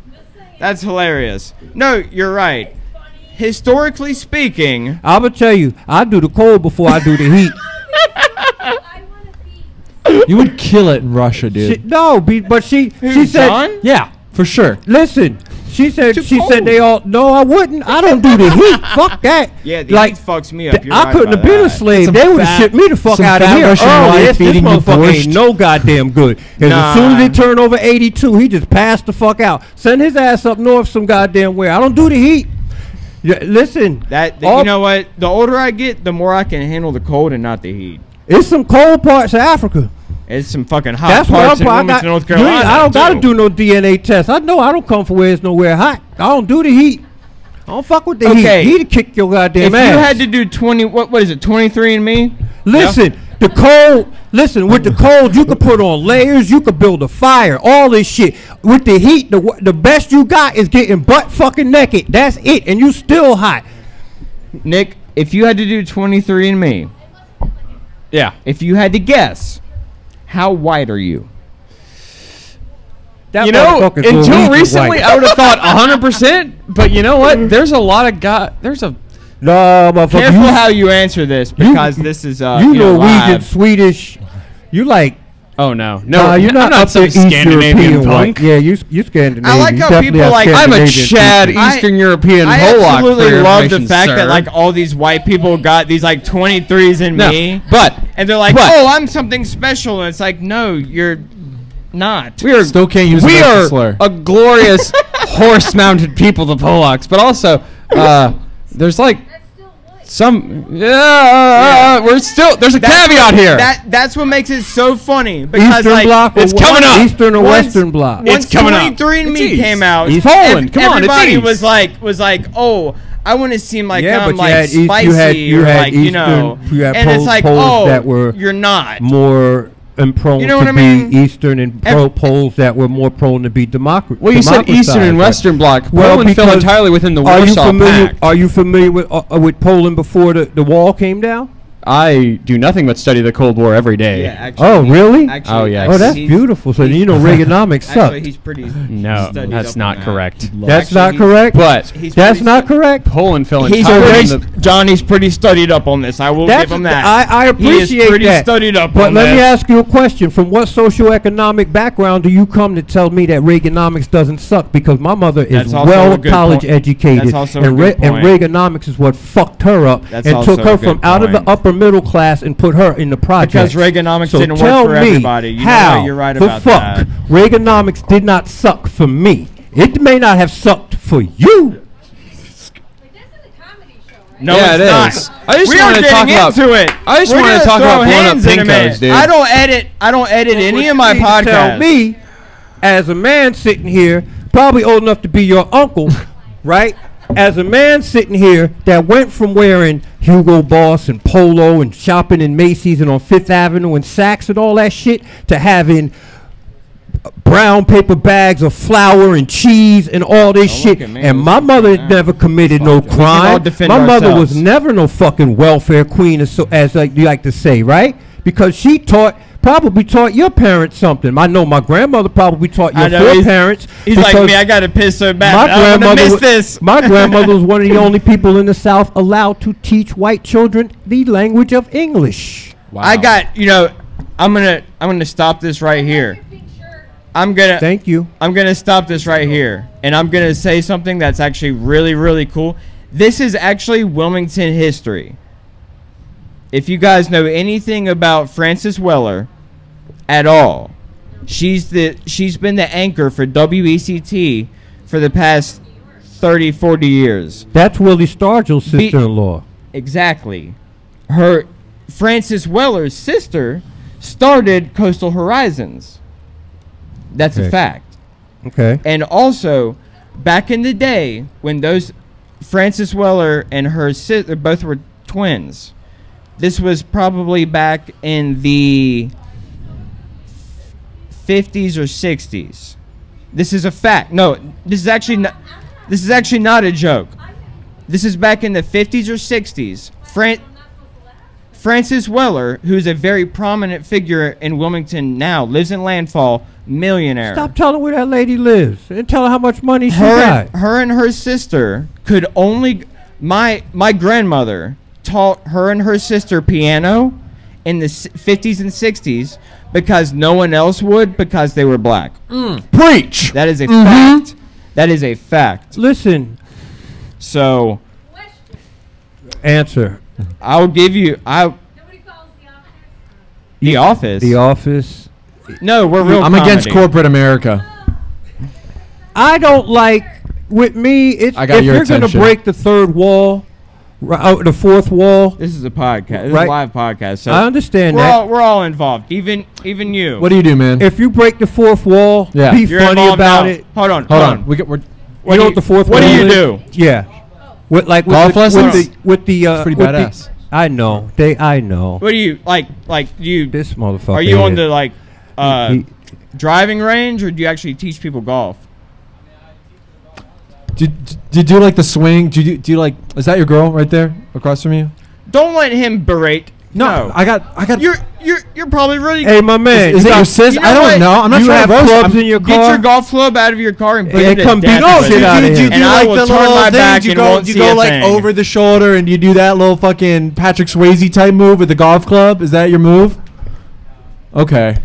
That's hilarious. No, you're right. Historically speaking, I'm gonna tell you, I do the cold before I do the heat. I want to see. You would kill it in Russia, dude. But she said, John? Yeah, for sure. listen. She said cold. they all. No, I wouldn't. I don't do the heat. Fuck that. Yeah, the like heat fucks me up. You're I right couldn't about have been a that. slave. Some They would have fat- shipped me the fuck some out of fat here. Russian Oh, wife this feeding you motherfucker ain't borscht. no goddamn good. 'Cause as soon as Nah. he turned over 82, he just passed the fuck out. Send his ass up north some goddamn where. I don't do the heat. Yeah, listen, You know what? The older I get, the more I can handle the cold and not the heat. it's some cold parts of Africa. It's some fucking hot That's what parts in I'm. Wilmington, North You ain't- Carolina. I don't gotta too. do no DNA test. I know I don't come from where it's nowhere hot. I don't do the heat. I don't fuck with the Okay. heat. He'd kick your goddamn If ass. you had to do 20, what is it? 23andMe? Listen, the cold. Listen, with the cold, you could put on layers. You could build a fire. All this shit. With the heat, the best you got is getting butt fucking naked. That's it, and you still hot. Nick, if you had to do 23andMe, Yeah. if you had to guess, how white are you? That You know, motherfucker's until Norwegian recently, white. I would have thought 100%. But you know what? There's a lot of There's a. No, motherfucker. Careful You, how you answer this because this is you Norwegian, Norwegian, live. Swedish. You like Oh no, You're not, I'm not up some there East Scandinavian European punk. white. Yeah, you Scandinavian. I like You how definitely people have like- I'm a Scandinavian Chad people. Eastern European I Polak. absolutely for your love the information, fact sir. that like all these white people got these like 23s in No, me, but and they're like, but- "Oh, I'm something special," and it's like, "No, you're not." we are Still can't use a we racial are slur. a glorious horse-mounted people, the Polacks. But also, there's like That's still white. some we're still there's a caveat here. That's what makes it so funny because Eastern like Bloc or it's coming up. Eastern or Once- Western Bloc. once It's coming up. 23andMe It's came out, East Poland. Come on, it's everybody East. was like, "Oh, I want to seem like Yeah, I'm but like you had East- spicy you or had like you know," Eastern- you had and it's Poles- like, Poles "Oh, that were you're not." more and prone You know to what I be mean? Eastern and Poles that were more prone to be democratic. Well, you said Eastern and Western Bloc. Well, Poland fell because entirely within the Are you Warsaw familiar? Pact. Are you familiar with Poland before the wall came down? I do nothing but study the Cold War every day. Oh, really? Oh, yes. Oh, that's beautiful. So you know Reaganomics sucked. Actually, he's pretty. No, studied that's up on not that. correct. That's Actually, not he's- correct. But He's That's pretty not stu- correct. Poland fell He's entirely pretty, within the Johnny's pretty studied up on this. I will give him that. I He is appreciate pretty that. studied up But on let me this. ask you a question. From what socioeconomic background do you come to tell me that Reaganomics doesn't suck? Because my mother is That's also well a good college point. educated, That's also a and, good and point. Reaganomics is what fucked her up That's and also took a her good from out of the point. upper middle class and put her in the projects. Because Reaganomics So didn't work tell for me everybody. You know how what? You're right the about fuck that. Reaganomics did not suck for me. It may not have sucked for you. Wait, that's in the comedy show, right? No, Yeah, it's it not. is. I just we are wanted to getting talk about- into it. I just We're wanted to gonna talk throw about blowing up hands in a Pinkos, minute. dude. I don't edit any of my What you need to podcasts. Tell me, as a man sitting here, probably old enough to be your uncle, right? As a man sitting here that went from wearing Hugo Boss and Polo and shopping in Macy's and on Fifth Avenue and Saks and all that shit to having brown paper bags of flour and cheese and all this shit. look at me. And Let's my look mother at that. never committed no We can all crime. defend My mother ourselves. was never no fucking welfare queen, as like you like to say, right? Because she probably taught your parents something. I know my grandmother probably taught I your know, he's- foreparents. He's like because me. I got to piss so bad. my I'm gonna grandmother miss wa- this. My grandmother was one of the only people in the South allowed to teach white children the language of English. Wow. I got. I'm gonna stop this right here. Your pink shirt. I'm gonna. Thank you. I'm gonna stop this right here, and I'm gonna say something that's actually really, really cool. This is actually Wilmington history. If you guys know anything about Frances Weller at all, she's been the anchor for WECT for the past 30, 40 years. That's Willie Stargell's sister-in-law. Exactly. Frances Weller's sister started Coastal Horizons. That's Okay. a fact. Okay. And also, back in the day when those Frances Weller and her sister both were twins, this was probably back in the 50s or 60s. This is a fact. No, this is actually not. This is actually not a joke. This is back in the 50s or 60s. Frances Weller, who's a very prominent figure in Wilmington now, lives in Landfall, millionaire. Stop telling where that lady lives and tell her how much money she got. Her and her sister could only. My grandmother taught her and her sister piano in the 50s and 60s because no one else would because they were black. Preach. That is a fact. That is a fact. Listen, So answer. I'll give you. Nobody calls The Office. The Office. No, we're real. I'm against comedy. corporate America. I don't like, with me, it's, I got if your you're going to attention. break the third wall, the fourth wall, This is a podcast. This is Right. a live podcast. So I understand we're that. all involved. Even you. What do you do, man? If you break the fourth wall, Yeah. be You're funny involved about now. it. Hold on. Hold on. We're You know what the fourth What wall do you is? do? Yeah. With Golf the, lessons? With the It's pretty with the- badass. I know. I know. What do you like? You This motherfucker. are you on here. the like He- driving range, or do you actually teach people golf? Do you do like the swing? Do you like? Is that your girl right there across from you? Don't let him berate. No, I got. You're probably really. Hey, my man. Is you it your got- sis? you know I don't what? know. I'm not you trying have to roast. clubs I'm- in your Get car. your golf club out of your car and put Yeah, it to come beat death the with shit it. out of do here. you do And I like will the turn little my things? back You and go, won't you see go a like thing. over the shoulder and you do that little fucking Patrick Swayze type move with the golf club. Is that your move? Okay.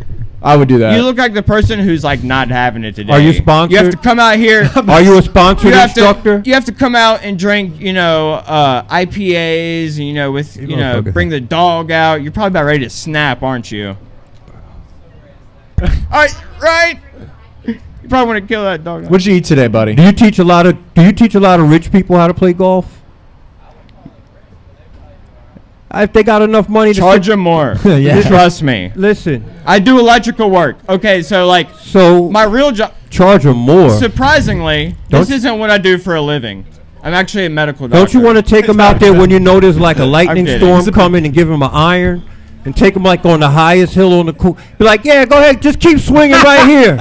I would do that. You look like the person who's like not having it today. Are you sponsored? You have to come out here. Are you a sponsored instructor? You have to come out and drink, IPAs, with, bring the dog out. You're probably about ready to snap, aren't you? All right. You probably want to kill that dog. What'd you eat today, buddy? Do you teach a lot of rich people how to play golf? If they got enough money to charge them more. Yeah. Trust me. Listen, I do electrical work. Okay, so my real job. Charge them more. Surprisingly, this isn't what I do for a living. I'm actually a medical doctor. Don't you want to take them out there when you know there's like a lightning storm coming and give them an iron? And take them like on the highest hill on the cool. Be like, yeah, go ahead, just keep swinging right here.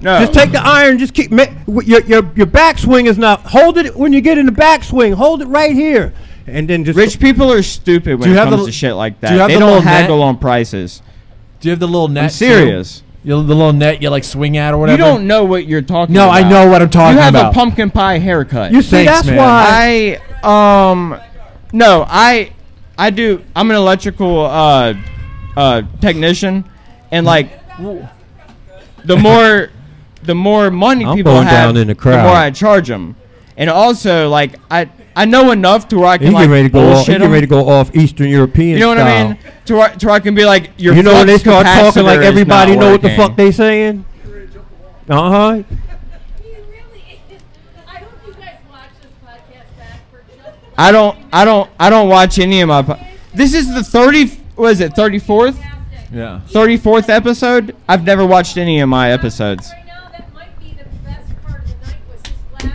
No. Just take the iron, just keep your backswing is not. Hold it when you get in the backswing. Hold it right here, and then just. Rich people are stupid when it comes to shit like that. They don't haggle on prices. Do you have the little net? I'm serious. The little net you like swing at or whatever. You don't know what you're talking about. No, I know what I'm talking about. You have a pumpkin pie haircut. You see, Thanks, that's man. why. I do. I'm an electrical technician, and the more money I'm people going have, down in the crowd. more I charge them. And also, I know enough to where I can He ready to go off. He bullshit 'em. ready to go off Eastern European. You know what style. I mean? To where I can be like, your You know when they flux start talking like capacitor is everybody not know what the working. fuck they saying? Uh-huh. He really is. I hope you guys watch this podcast back for just I don't watch any of my. This is the 34th? Yeah. 34th episode. I've never watched any of my episodes. Right now, that might be the best part of the night was his last 2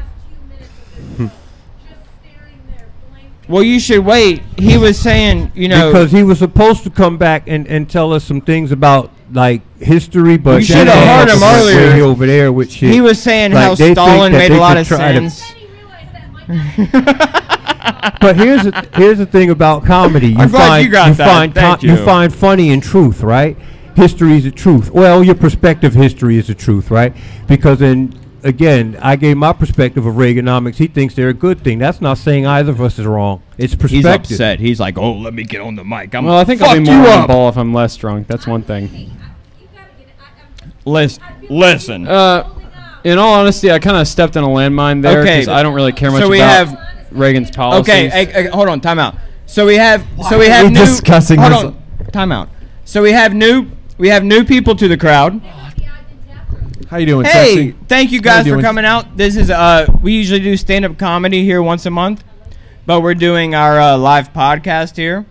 minutes of this just staring there blank. Well, you should wait. He was saying, Because he was supposed to come back and tell us some things about like history, but You should have heard him earlier. way over there with shit. he was saying Like, how they think Stalin that made they a lot could of try to- sense. Then he realized that might not But here's the thing about comedy. I'm glad you got that. Thank you. You find funny in truth, right? History is the truth. Well, your perspective history is the truth, right? Because then again, I gave my perspective of Reaganomics. He thinks they're a good thing. That's not saying either of us is wrong. It's He's perspective. upset. He's like, "Oh, let me get on the mic." Well, I think I'll be more on the ball if I'm less drunk. That's one thing. you gotta get it. Listen. In all honesty, I kind of stepped on a landmine there Okay, because I don't really care much so we about have- Reagan's policies. Okay, hold on. Time out. So we have We're new. discussing hold this. on. Time out. So we have new people to the crowd. How you doing, Hey, sexy? thank you How guys you for doing? coming out. This is we usually do stand-up comedy here once a month, but we're doing our live podcast here,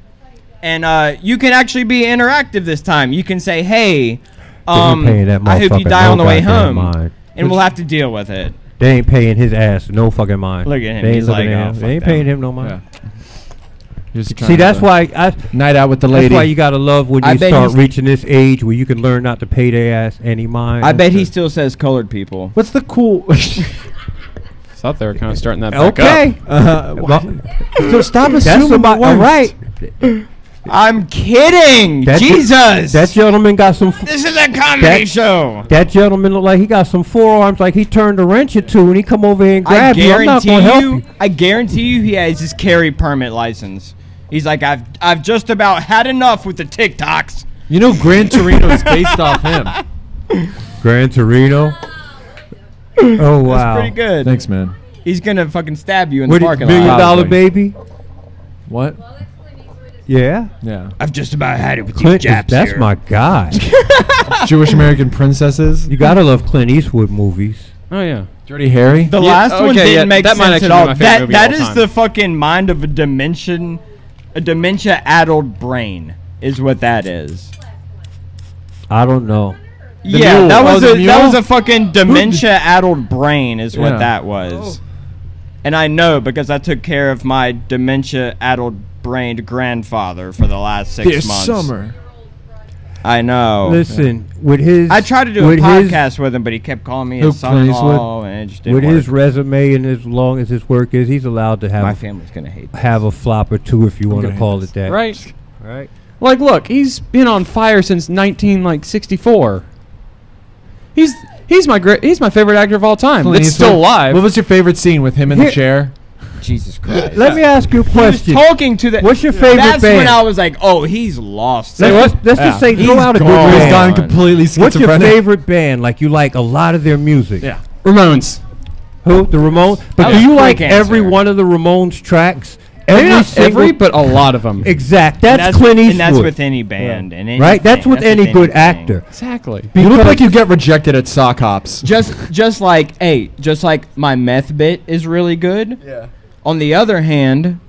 and you can actually be interactive this time. You can say, "Hey, They ain't paying that I hope you motherfucker die no on the way goddamn home," mind. and we'll have to deal with it. They ain't paying his ass no fucking mind. Look at him. They ain't He's looking like, at "Oh, him. fuck They ain't them." paying him no mind. Yeah. Just See, trying that's to- why night out with the that's lady. why you gotta love when I you bet start he's- reaching this age where you can learn not to pay their ass any mind. I bet he still says colored people. What's the cool? Thought they were kind of starting that back Okay. Well, so stop That's assuming somebody. the All worst. right. I'm kidding. That ge- Jesus. That gentleman got some. This is a comedy That- show. That gentleman looked like he got some forearms, like he turned a wrench or two, and he come over here and grab you. I'm not gonna help you. I guarantee you, he has his carry permit license. He's like, I've just about had enough with the TikToks. You know, Gran Torino is based off him. Gran Torino. Oh wow. That's pretty good. Thanks, man. He's gonna fucking stab you in What the is parking $1 million lot. Probably. baby? What? Yeah. Yeah. I've just about had it with Clint, you Japs that's here. my guy. Jewish American princesses. You gotta love Clint Eastwood movies. Oh yeah. Dirty Harry. The Yeah, last one okay, didn't yeah, make that might sense actually at be all. my favorite movie of That all is time. the fucking mind of a dementia-addled brain, is what that is. I don't know. Yeah, mule. that Oh, was the a that was mule? a fucking dementia-addled brain, is what Yeah. that was. And I know because I took care of my dementia-addled brained grandfather for the last 6 This months. summer. I know. Listen, with his I tried to do a with his- podcast with him, but he kept calling me Who, his Clint son-in-law, and it just didn't with work. his resume and as long as his work is, he's allowed to My have family's gonna hate this. have a flop or two if you want to gonna call hate it that. Right. Right. Like, look, he's been on fire since 1964. He's my favorite actor of all time. Clint That's still Eastwood. alive. What was your favorite scene with him in Here- the chair? Jesus Christ. Let me ask you a He was question. talking to the. What's your favorite That's band? when I was like, oh, he's lost. Let's just say throw out a good He's band. gone completely What's your schizophrenic. favorite band? Like you like a lot of their music. Yeah. Ramones. Who? The Ramones. But That do was you a like quick every answer. one of the Ramones tracks? Maybe not single- every, but a lot of them. Exact. And That's Clint Eastwood. And that's with any band. And right? That's anything. with any good anything. actor. Exactly. You look like you get rejected at sock hops. Just like my meth bit is really good. Yeah. On the other hand,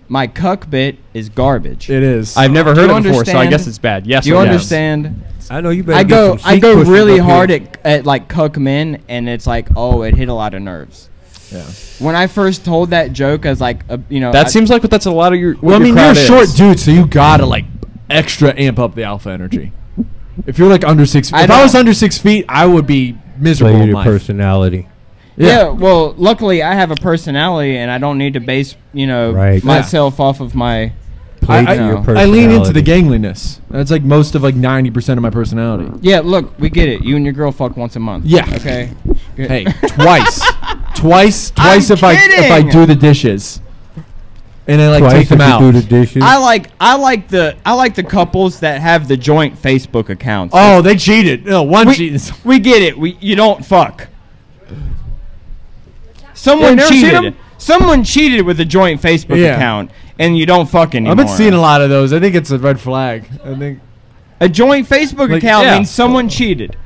my cuck bit is garbage. It is. I've never Do heard you it before, so I understand? guess it's bad. Yes, Do you or yes. understand? I know you better. I get go some seat I go cushions really up here. hard at like cuck men, and it's like, oh, it hit a lot of nerves. Yeah. When I first told that joke, as like That seems like that's a lot of your. Well, I mean, you're a crowd short is. dude, so you gotta like extra amp up the alpha energy. If you're like under 6 feet, I if I was don't- under 6 feet, I would be miserable Play in your life. personality. Yeah. Well, luckily I have a personality, and I don't need to base Right. myself off of my. Play I- to your I personality. I lean into the gangliness. That's like most of like 90% of my personality. Yeah, look, we get it. You and your girl fuck once a month. Yeah. Okay. Good. Hey, twice I'm if I kidding. do the dishes, and I like Twice take them if you out. do the dishes. I like the couples that have the joint Facebook accounts. Oh, they cheated. No, one we, cheated. we get it. You don't fuck. Someone never seen cheated. them? Someone cheated with a joint Facebook Yeah. account, and you don't fuck anymore. I've been seeing a lot of those. I think it's a red flag. I think. A joint Facebook Like, account yeah. means someone cheated.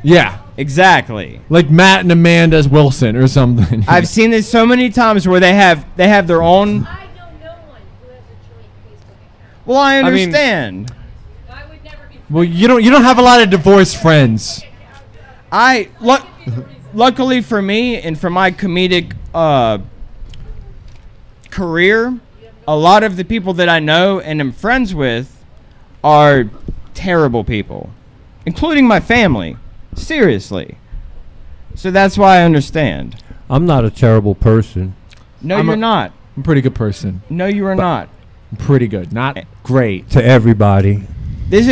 Yeah, Exactly. like Matt and Amanda's Wilson or something. I've seen this so many times where they have their own. I know no one who has a joint Facebook account. Well, I mean- understand. I would never be. Well, you don't have a lot of divorced friends. Luckily for me and for my comedic career, a lot of the people that I know and am friends with are terrible people, including my family. Seriously. So that's why I understand. I'm not a terrible person. No, I'm you're a- not. I'm a pretty good person. No, you are not. I'm pretty good. Not great. To everybody. This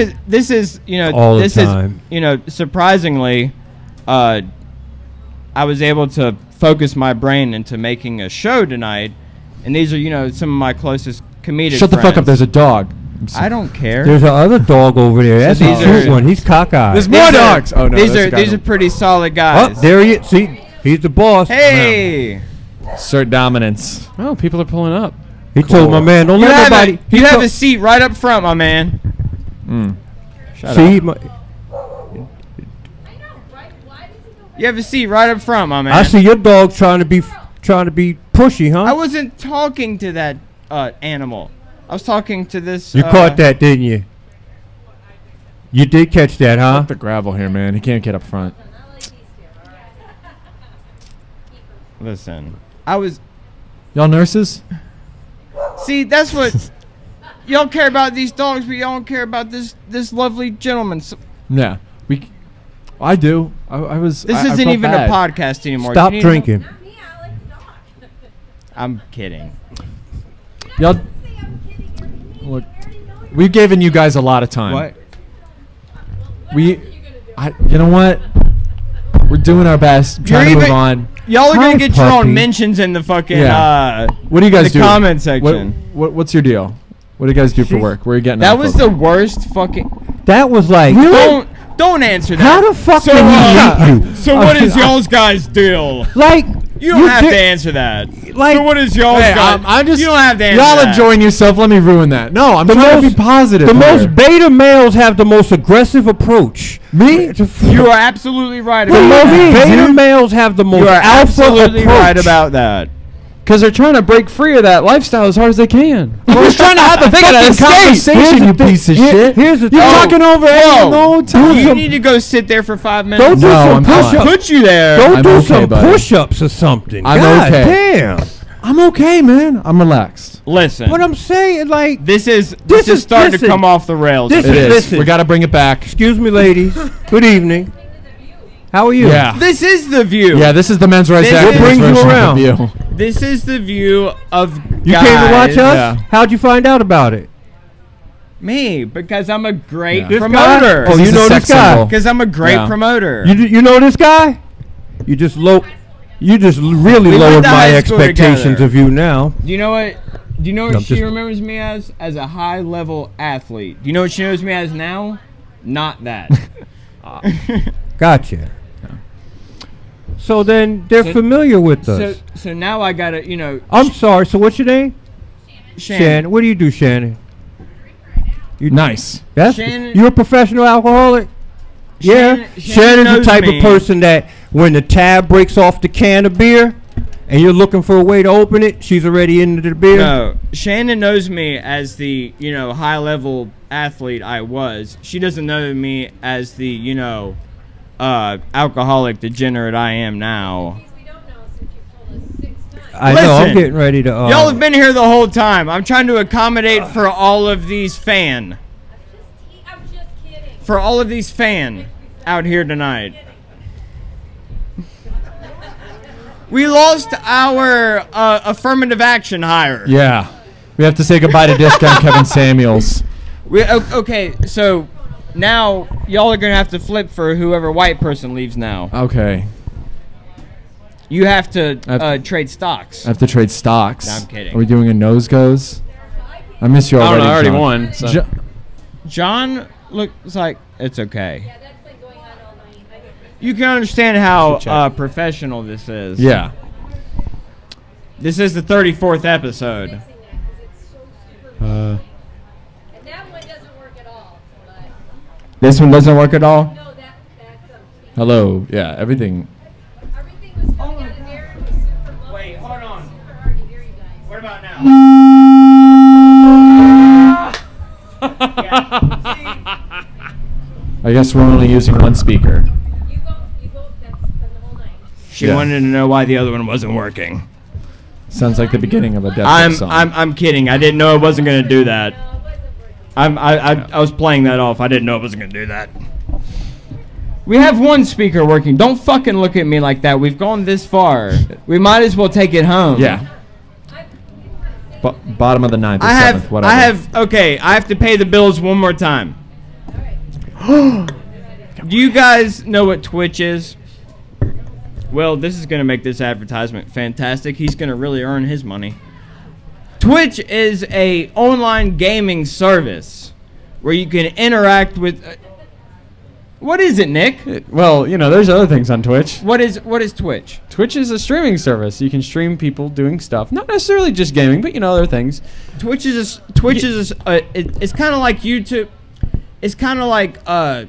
is All the this time. is surprisingly, I was able to focus my brain into making a show tonight, and these are some of my closest comedic. Shut the fuck up. friends. There's a dog. I don't care. There's a other dog over there. That's these a cute are- one. He's cockeyed. There's These more are- dogs. Oh no. these that's are the these guy. are pretty solid Oh, guys. there he is. See, he's the boss. Hey, Assert dominance. Oh, people are pulling up. He told my man, don't you let have nobody. you have a seat right up front, my man. Shut See, up. my, I know, right? Why does he go back? You have a seat right up front, my man. I see your dog trying to be pushy, huh? I wasn't talking to that animal. I was talking to this. You caught that, didn't you? You did catch that, huh? The gravel here, man. He can't get up front. I like these two. Listen, I was. Y'all nurses? See, that's what y'all care about these dogs, but y'all don't care about this lovely gentleman. So, Yeah. I do. I was. this I isn't felt even bad. a podcast anymore. Stop You need to- drinking. Not me, I like the dog. I'm kidding. Y'all. Say I'm kidding. You're kidding. Look, I already know we've given you guys a lot of time. What? We. what else are you gonna do? You know what? We're doing our best. I'm trying to You're move even- on. Y'all are Hi, gonna get your puppy. own mentions in the fucking Yeah. What do you guys the do? comment section. What's your deal? What do you guys do for She's- work? Where are you getting That off was of? the worst fucking. That was like. Don't answer that. How the fuck So, did he meet you? So what is y'all's guys' deal? Like You don't have did- to answer that. Like- so what is y'all's Hey, guys? I'm just. You don't have to answer Y'all that. enjoying yourself. Let me ruin that. No, I'm trying to be positive. The here. most beta males have the most aggressive approach. Me? You are absolutely right The about most that. beta males have the most You are alpha absolutely approach. right about that. Because they're trying to break free of that lifestyle as hard as they can. I'm just trying to have a fucking conversation, Here's you the thing. piece of Here- shit. here's the You're thing. talking over Whoa. the whole time. You need to go sit there for 5 minutes. Don't do No, some I'm not. push-ups. Put you there. Don't I'm do okay, some buddy. push-ups or something. I'm God okay. damn. I'm okay, man. I'm relaxed. Listen. What I'm saying, like, This is This is- starting to listen. come off the rails. This It is. Listen. We got to bring it back. excuse me, ladies. Good evening. How are you? Yeah. This is the view. Yeah, this is the men's rights This activist brings you version of around. the View. This is the view of You guys. came to watch us? Yeah. How'd you find out about it? Me, because I'm a great Yeah. This promoter. guy? Oh, He's you a know sex this guy? symbol. Because I'm a great Yeah. promoter. You know this guy? You just low. You just really We went lowered to my high school expectations together. of you now. Do you know what? Do you know what No, she just- remembers me as? As a high-level athlete. Do you know what she knows me as now? Not that. Gotcha. So then they're So- familiar with so, us. so now I gotta, I'm sorry. So what's your name? Shannon. What do you do, Shannon? You Nice. That's Shannon- you're a professional alcoholic. Shannon- Yeah, Shannon Shannon's the knows type me. of person that when the tab breaks off the can of beer, and you're looking for a way to open it, she's already into the beer. No, Shannon knows me as the, high-level athlete I was. She doesn't know me as the, alcoholic degenerate I am now. We don't know since you told us 6 times. I know. I'm Listen, getting ready to. Y'all have been here the whole time. I'm trying to accommodate for all of these fan. I'm just kidding. For all of these fan out here tonight. We lost our affirmative action hire. Yeah. We have to say goodbye to Discount Kevin Samuels. Okay, so now y'all are going to have to flip for whoever white person leaves now. Okay. You have to I have- trade stocks. I have to trade stocks. No, I'm kidding. Are we doing a nose goes? I miss you I already. don't know. I already John. won. So. Jo- John looks like it's okay. Yeah, that's been going on all night. I don't You can understand how Should check. professional this is. yeah. This is the 34th episode. fixing that because it's so super and that one doesn't work at all. But This one doesn't work at all? no, that's Hello. Yeah. Everything. everything was coming out of there. It was super low. Wait, hold on. Super hard to hear you guys. What about now? I guess we're only using one speaker. You go. That's the whole night. She Yeah. wanted to know why the other one wasn't working. Sounds like the beginning of a Death song. I'm kidding. I didn't know it wasn't gonna do that. No, it wasn't working. I was playing that off. I didn't know it wasn't gonna do that. We have one speaker working. Don't fucking look at me like that. We've gone this far. We might as well take it home. Yeah. Bottom of the ninth or I seventh, have. whatever. I have. Okay. I have to pay the bills one more time. Do you guys know what Twitch is? Well, this is going to make this advertisement fantastic. He's going to really earn his money. Twitch is a online gaming service where you can interact with. What is it, Nick? Well, there's other things on Twitch. What is Twitch? Twitch is a streaming service. You can stream people doing stuff. Not necessarily just gaming, but other things. Twitch is it's kind of like YouTube. It's kind of like a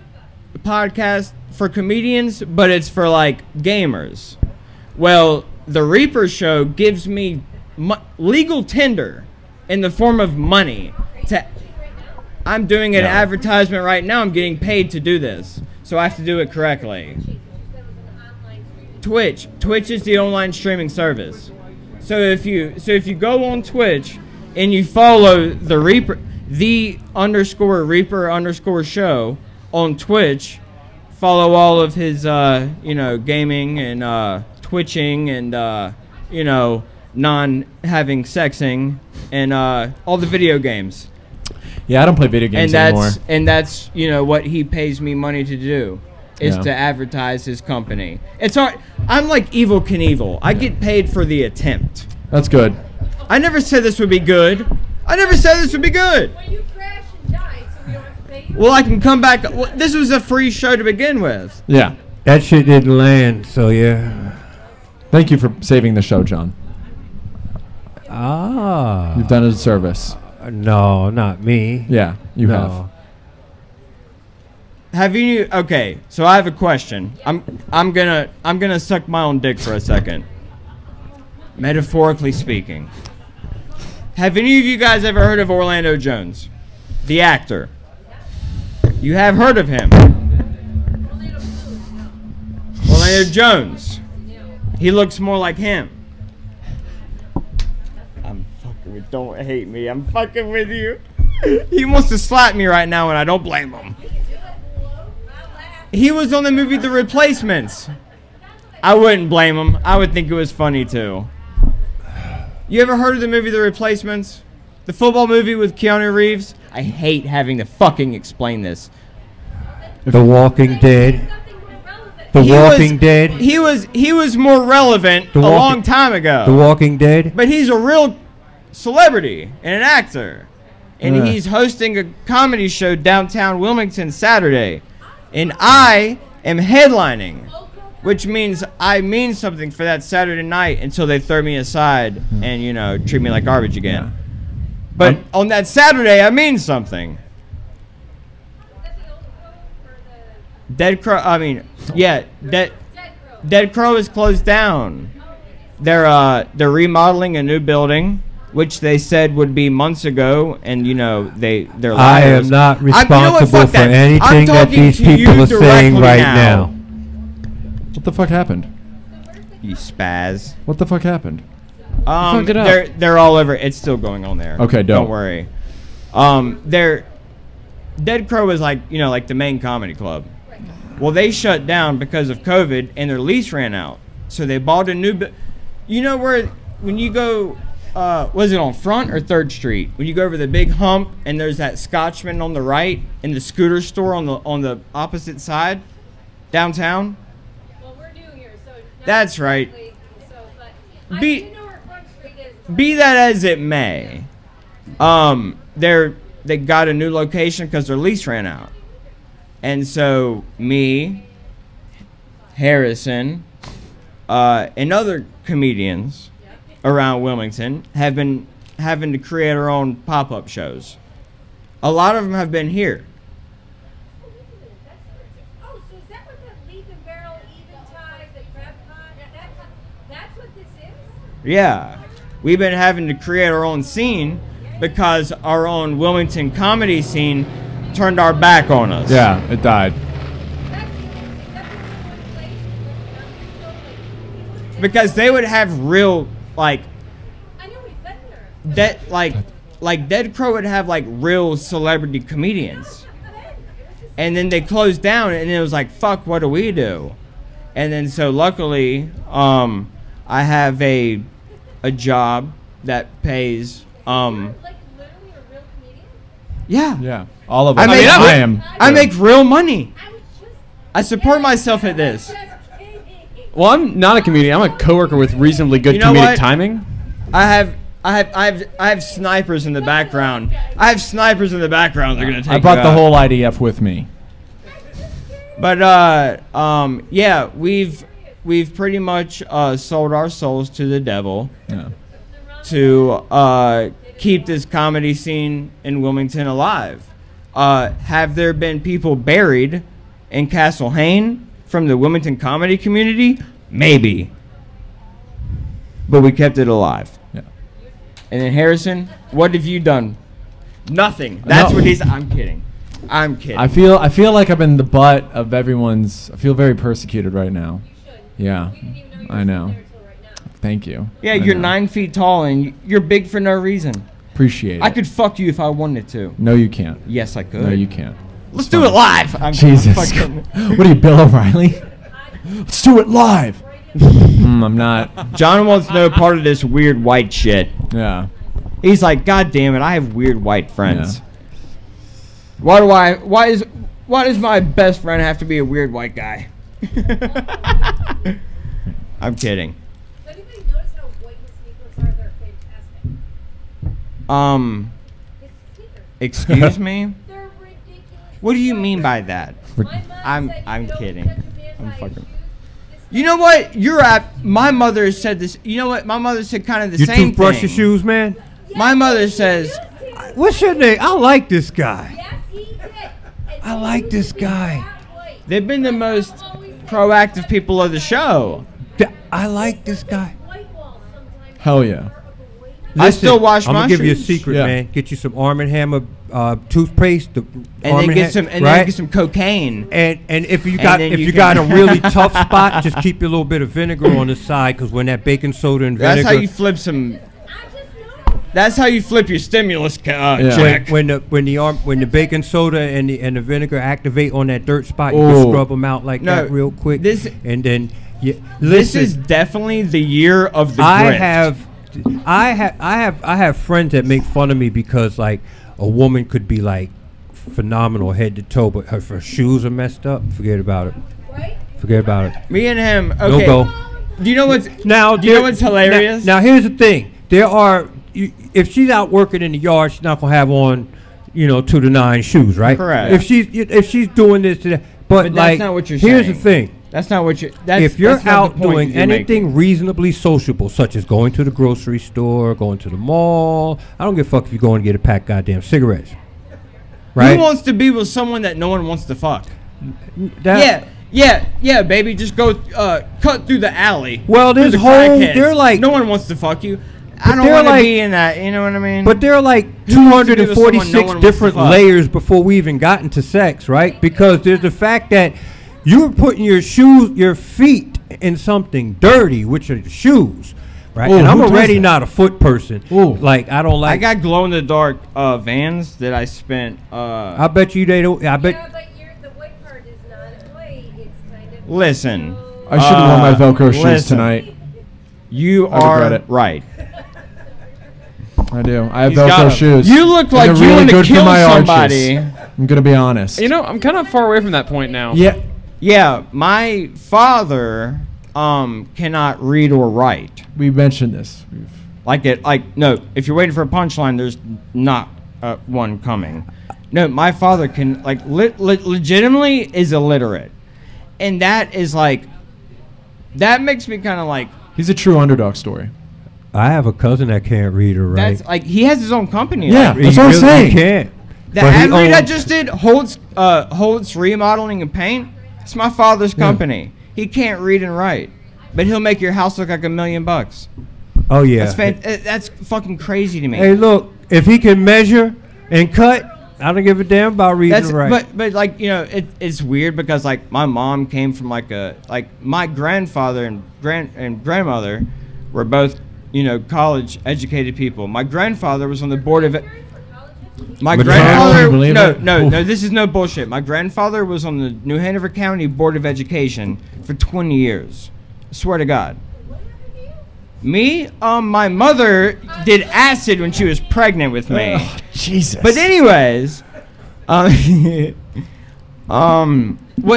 podcast for comedians, but it's for like gamers. Well, the Reaper Show gives me legal tender in the form of money. I'm doing an advertisement right now. I'm getting paid to do this, so I have to do it correctly. Twitch is the online streaming service. So if you go on Twitch and you follow the Reaper _show on Twitch, follow all of his gaming and twitching and non having sexing and all the video games. Yeah, I don't play video games anymore. And that's what he pays me money to do is Yeah. to advertise his company. It's hard. I'm like Evel Knievel. I get paid for the attempt. That's good. I never said this would be good. Well, you crashed and died, so we don't have to pay you. Well, I can come back. Well, this was a free show to begin with. Yeah. That shit didn't land, so yeah. Thank you for saving the show, John. Ah. You've done a service. No, not me. Yeah, you have. No. Have you? Okay, so I have a question. I'm gonna suck my own dick for a second. Metaphorically speaking. Have any of you guys ever heard of Orlando Jones, the actor? You have heard of him. Orlando Jones. He looks more like him. I'm fucking with. Don't hate me. I'm fucking with you. He wants to slap me right now, and I don't blame him. He was on the movie The Replacements. I wouldn't blame him. I would think it was funny too. You ever heard of the movie The Replacements? The football movie with Keanu Reeves? I hate having to fucking explain this. The Walking Dead. The he Walking was, Dead. He was more relevant The a Walking- long time ago. The Walking Dead. But he's a real celebrity and an actor. And Yeah. he's hosting a comedy show downtown Wilmington Saturday. And I am headlining, which means I mean something for that Saturday night until they throw me aside and, you know, treat me like garbage again. Yeah. But on that Saturday, I mean something. Is that the old Crow or the Dead Crow, I mean, yeah, Dead Crow? Dead Crow is closed down. They're remodeling a new building, which they said would be months ago, and you know they're I liars. am not you know what, responsible fuck for that. I'm anything that talking these to people you are saying directly right now. now. What the fuck happened? You spaz. What the fuck happened? fucked it up. They're all over. It's still going on there. Okay, don't dope. worry. They're Dead Crow is like the main comedy club. Well, they shut down because of COVID, and their lease ran out. So they bought a new. You know where when you go. Was it on Front or 3rd Street? When you go over the big hump and there's that Scotchman on the right and the scooter store on the opposite side, downtown. Well, we're new here, so not That's right. exactly, So, but I Be- do know where Front Street is. Be that as it may, they got a new location because their lease ran out, and so me, Harrison, and other comedians around Wilmington have been having to create our own pop-up shows. A lot of them have been here. Oh, so is that what the leaf and barrel eventide, the crab pot? That's what this is? Yeah, we've been having to create our own scene because our own Wilmington comedy scene turned our back on us. Yeah, it died. That's the only place where Because they would have real, like, I know we've been there. Dead Crow would have, like, real celebrity comedians. And then they closed down, and it was like, fuck, what do we do? And then, so luckily, I have a job that pays, Like literally a real comedian? yeah. Yeah, all of us. I make real money. I was just I support myself at this. just kidding. Well, I'm not a comedian. I'm a coworker with reasonably good You know comedic what? timing. I have snipers in the background. I have snipers in the background. They're gonna take. I brought you the out. whole IDF with me. But yeah, we've pretty much sold our souls to the devil Yeah. to keep this comedy scene in Wilmington alive. Have there been people buried in Castle Hayne from the Wilmington comedy community? Maybe. But we kept it alive. Yeah. And then Harrison, what have you done? Nothing. That's No. what he's. I'm kidding. I'm kidding. I feel like I've been the butt of everyone's. I feel very persecuted right now. Yeah, We didn't even know you I were know. there till right now. Thank you. yeah, I you're know. 9 feet tall and you're big for no reason. Appreciate it. I could fuck you if I wanted to. No, you can't. Yes, I could. No, you can't. Let's do it live. I'm Jesus. fucking- What are you, Bill O'Reilly? Let's do it live. I'm not. John wants no part of this weird white shit. Yeah. He's like, God damn it, I have weird white friends. Why does my best friend have to be a weird white guy? I'm kidding. Does anybody notice how white his sneakers are? They're fantastic. His sneakers. Excuse me? They're ridiculous. What do you mean by that? My mom I'm- said you I'm don't kidding. judge a man I'm by his fucking- shoes. You know what? You're at. My mother said this. You know what? My mother said kind of the You same toothbrush thing. your shoes, man? My mother says, What's your name? I like this guy. Yes, he did. And I he like used this to be guy. that way. they've been the most proactive people of the show. I like this guy. White walls sometimes Hell yeah. I still wash I'm my gonna give you a shoes. secret, Yeah. man. Get you some Arm & Hammer toothpaste, And then get some. And then get some cocaine. And if you And got then if you you can- got a really tough spot, just keep your little bit of vinegar on the side, because when that baking soda and That's vinegar, how you flip some. I just know. That's how you flip your stimulus Yeah. check. when the baking soda and the vinegar activate on that dirt spot, you Ooh. can scrub them out like No, that real quick. this- and then you This listen. is definitely the year of the I grift. have friends that make fun of me because like a woman could be like phenomenal head to toe, but her shoes are messed up. Forget about it. Right? Forget about it. Me and him. No Okay. go. Do you know what's Now, Do you know what's hilarious? Now, here's the thing. If she's out working in the yard, she's not gonna have on, to the 9 shoes, right? Correct. If she's doing this to that, but that's like, not what you're here's saying. the thing. That's not what you. That's, If you're that's not the out point doing you're anything making. reasonably sociable, such as going to the grocery store, going to the mall, I don't give a fuck if you're going to get a pack of goddamn cigarettes. Right? Who wants to be with someone that no one wants to fuck? That- Yeah, baby. Just go cut through the alley. Well, through this the whole crackheads. they're like no one wants to fuck you. I don't they're want to like- be in that. You know what I mean? But there are like Who wants to be with someone no 246 one wants to different fuck? layers before we even got into sex, right? Because there's the fact that you're putting your feet in something dirty, which are the shoes, right? Ooh, and I'm who does already that? not a foot person. Ooh. Like I don't like. I got glow in the dark Vans that I spent. I bet you they don't. I bet. Yeah, but the white part is not a white. It's kind of. Listen, I should have worn my Velcro shoes listen. tonight. you I regret are it. right. I do. I have He's got Velcro 'em. shoes. You look And like they're you want to good for kill my somebody. arches. I'm gonna be honest. You know, I'm kind of far away from that point now. Yeah. Yeah, my father cannot read or write. We mentioned this. No, if you're waiting for a punchline, there's not one coming. No, my father can legitimately is illiterate, and that is that makes me kind of like He's a true underdog story. I have a cousin that can't read or write. that's like he has his own company. Yeah. like, That's what I'm He saying. can't. the But he ad read I owns- just did Holt's remodeling and paint. It's my father's company. He can't read and write, but he'll make your house look like $1 million. Oh yeah. That's fucking crazy to me. Hey, look. If he can measure and cut, I don't give a damn about reading That's or writing. but like it's weird because like my mom came from my grandfather and grandmother were both college educated people. My grandfather was on the board of my Maternal? grandfather Can you believe it? no this is no bullshit. My grandfather was on the New Hanover County Board of Education for 20 years. I swear to God. Me, my mother did acid when she was pregnant with me. Oh, Jesus. But anyways, what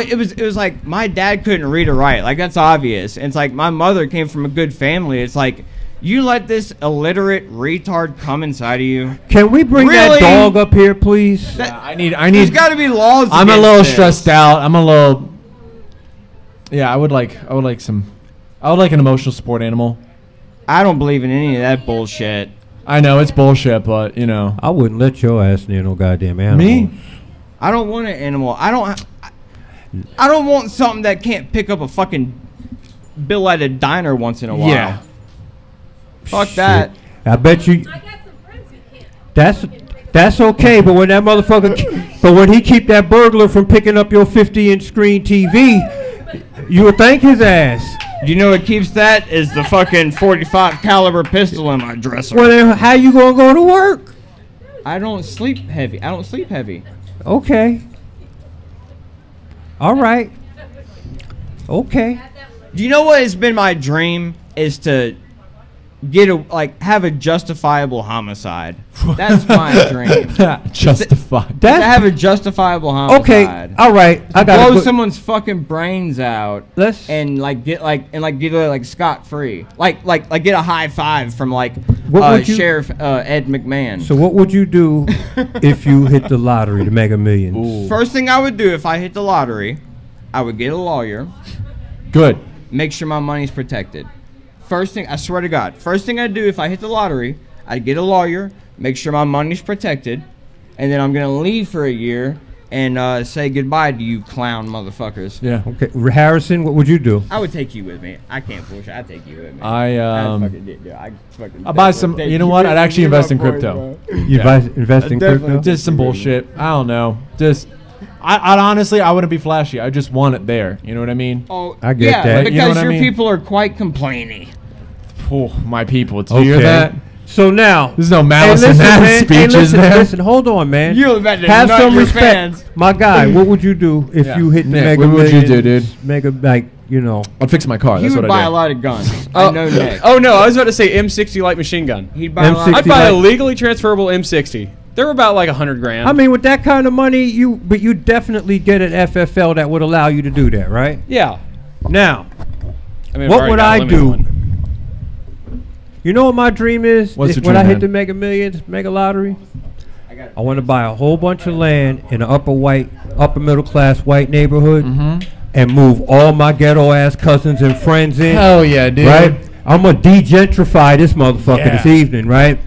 it was like my dad couldn't read or write. Like that's obvious. And it's like my mother came from a good family. It's like you let this illiterate retard come inside of you. Can we bring that Really? dog up here, please? I need. There's got to be laws. I'm a against little this. stressed out. I'm a little. Yeah, I would like an emotional support animal. I don't believe in any of that bullshit. I know it's bullshit, but I wouldn't let your ass near no goddamn animal. Me? I don't want an animal. I don't want something that can't pick up a fucking bill at a diner once in a while. Yeah. Fuck that. I bet you. I got some friends who can't. That's okay, but when that motherfucker, but when he keep that burglar from picking up your 50-inch screen TV, you would thank his ass. You know what keeps that is the fucking 45 caliber pistol in my dresser. Well, then how you gonna go to work? I don't sleep heavy. Okay. All right. Okay. Do you know what has been my dream is to have a justifiable homicide. That's my dream. Justified. To have a justifiable homicide. Okay. All right. I got blow someone's fucking brains out. Let's and get scot free. Like get a high five from What would you- Sheriff Ed McMahon. So what would you do if you hit the lottery, the Mega Millions? First thing I would do if I hit the lottery, I would get a lawyer, Good. make sure my money's protected. First thing, I swear to God, first thing I'd do if I hit the lottery, I'd get a lawyer, make sure my money's protected, and then I'm going to leave for a year and say goodbye to you clown motherfuckers. Yeah. Okay, Harrison, what would you do? I would take you with me. I can't bullshit. I'd take you with me. I'll buy some. You know what? I'd actually invest in crypto. You invest in crypto? Just some bullshit. I don't know. I'd honestly, I wouldn't be flashy. I just want it there. You know what I mean? Oh, I get yeah, that. because You know what I your mean? people are quite complainy. Oh, my people. Did you hear that? So now, There's no malice in that man, speech, is there? listen, hold on, man. You're about to Have nut some your respect, fans. my guy. What would you do if Yeah. you hit the Nick, Mega what would you do, Millions, dude? Mega, I'd fix my car. He That's would what buy I a do. lot of guns. I know Nick. Oh no, I was about to say M60 light machine gun. He'd buy a lot M60 of I'd buy a light- legally transferable M60. They're about like $100,000. I mean, with that kind of money, you definitely get an FFL that would allow you to do that, right? yeah. Now, I mean, I've what already would got a I limited do? one. You know what my dream is? What's the When I dream, hit the man? Mega Millions, Mega Lottery? I want to buy a whole bunch of land in an upper middle class white neighborhood, and move all my ghetto ass cousins and friends in. Hell yeah, dude. Right? I'm gonna degentrify this motherfucker this evening, right?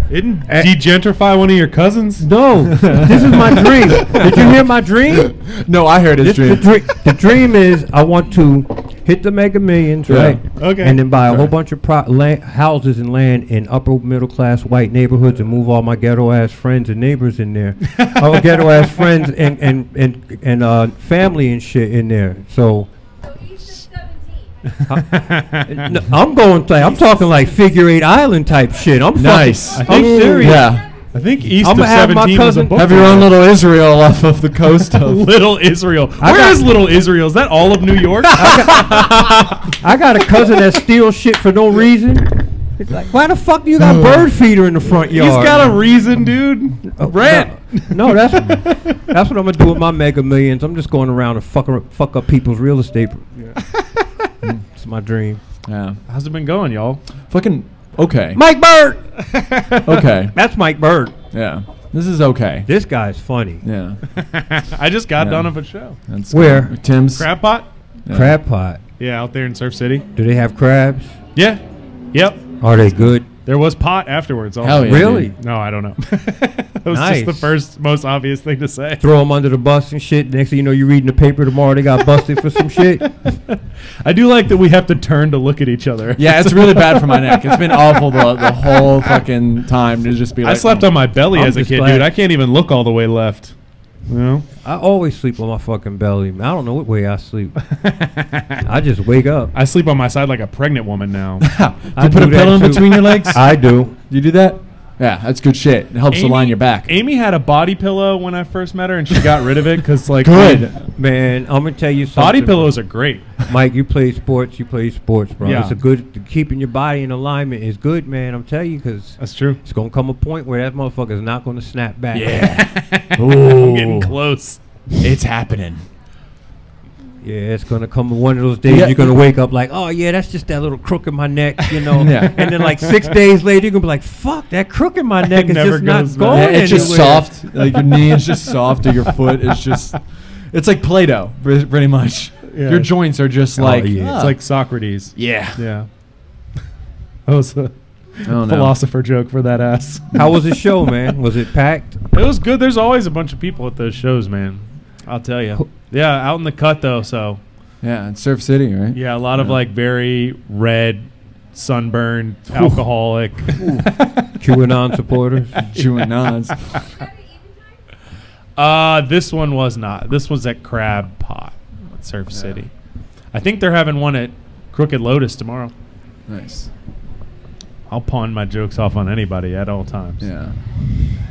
Didn't degentrify one of your cousins? No, this is my dream. Did you hear my dream? No, I heard his dream. The dream is I want to hit the Mega Millions, Yeah. right? Okay. And then buy a whole bunch of houses and land in upper middle class white neighborhoods and move all my ghetto ass friends and neighbors in there. All ghetto ass friends and family and shit in there. So So east of 17. no, I'm talking like Figure 8 Island type shit. I'm Nice. fucking, I'm serious. Yeah. I think east I'ma of have my 17 was a cousin- book. Have your own little Israel off of the coast of. Little Israel. I Where got- is Little Israel? Is that all of New York? I got a cousin that steals shit for no reason. It's like, why the fuck do you got bird feeder in the front yard? He's got a reason, dude. Rent. No, that's what I'm gonna do with my Mega Millions. I'm just going around and fuck up people's real estate. It's my dream. Yeah. How's it been going, y'all? Fucking okay. Mike Bird. Okay. That's Mike Bird. Yeah. This is okay. This guy's funny. Yeah. I just got Yeah. done of a show. That's Where? good. Tim's. Crab Pot? Yeah. Crab pot. Yeah, out there in Surf City. Do they have crabs? Yeah. Yep. Are they good? There was pot afterwards. Also. Hell yeah. Really? dude. No, I don't know. That was just the Nice. first, most obvious thing to say. Throw them under the bus and shit. Next thing you know, you're reading the paper tomorrow. They got busted for some shit. I do like that we have to turn to look at each other. Yeah, it's really bad for my neck. It's been awful the whole fucking time to just be like. I slept on my belly I'm as a just kid, glad- dude. I can't even look all the way left. You know? I always sleep on my fucking belly. I don't know what way I sleep. I just wake up. I sleep on my side like a pregnant woman now. I You put a do that pillow in too. between your legs? I do. You do that? Yeah, that's good shit. It helps align your back. Amy had a body pillow when I first met her, and she got rid of it because, like, Good. Man, I'm gonna tell you something. body pillows are great. Mike, you play sports, bro. Yeah. It's a good, keeping your body in alignment is good, man. I'm telling you, because That's true. it's gonna come a point where that motherfucker is not gonna snap back. I'm getting close. It's happening. Yeah, it's gonna come one of those days Yeah. you're gonna wake up like, oh yeah, that's just that little crook in my neck, you know. Yeah. And then like 6 days later, you're gonna be like, fuck, that crook in my neck is never just not goes back. going Yeah, it's just anywhere. soft. Like your knee is just soft, or your foot is just. It's like Play-Doh, pretty much. Yeah. Your joints are just Oh, like. yeah. It's like Socrates. Yeah. Yeah. That was a Oh, no. philosopher joke for that ass. How was the show, man? Was it packed? It was good. There's always a bunch of people at those shows, man. I'll tell you. Yeah, out in the cut though. So Yeah, it's Surf City, right? yeah, a lot of Yeah. like very red, sunburned, alcoholic. QAnon supporters. Chewing nods. This one was not. This was at Crab Pot at Surf City. I think they're having one at Crooked Lotus tomorrow. Nice. I'll pawn my jokes off on anybody at all times. Yeah.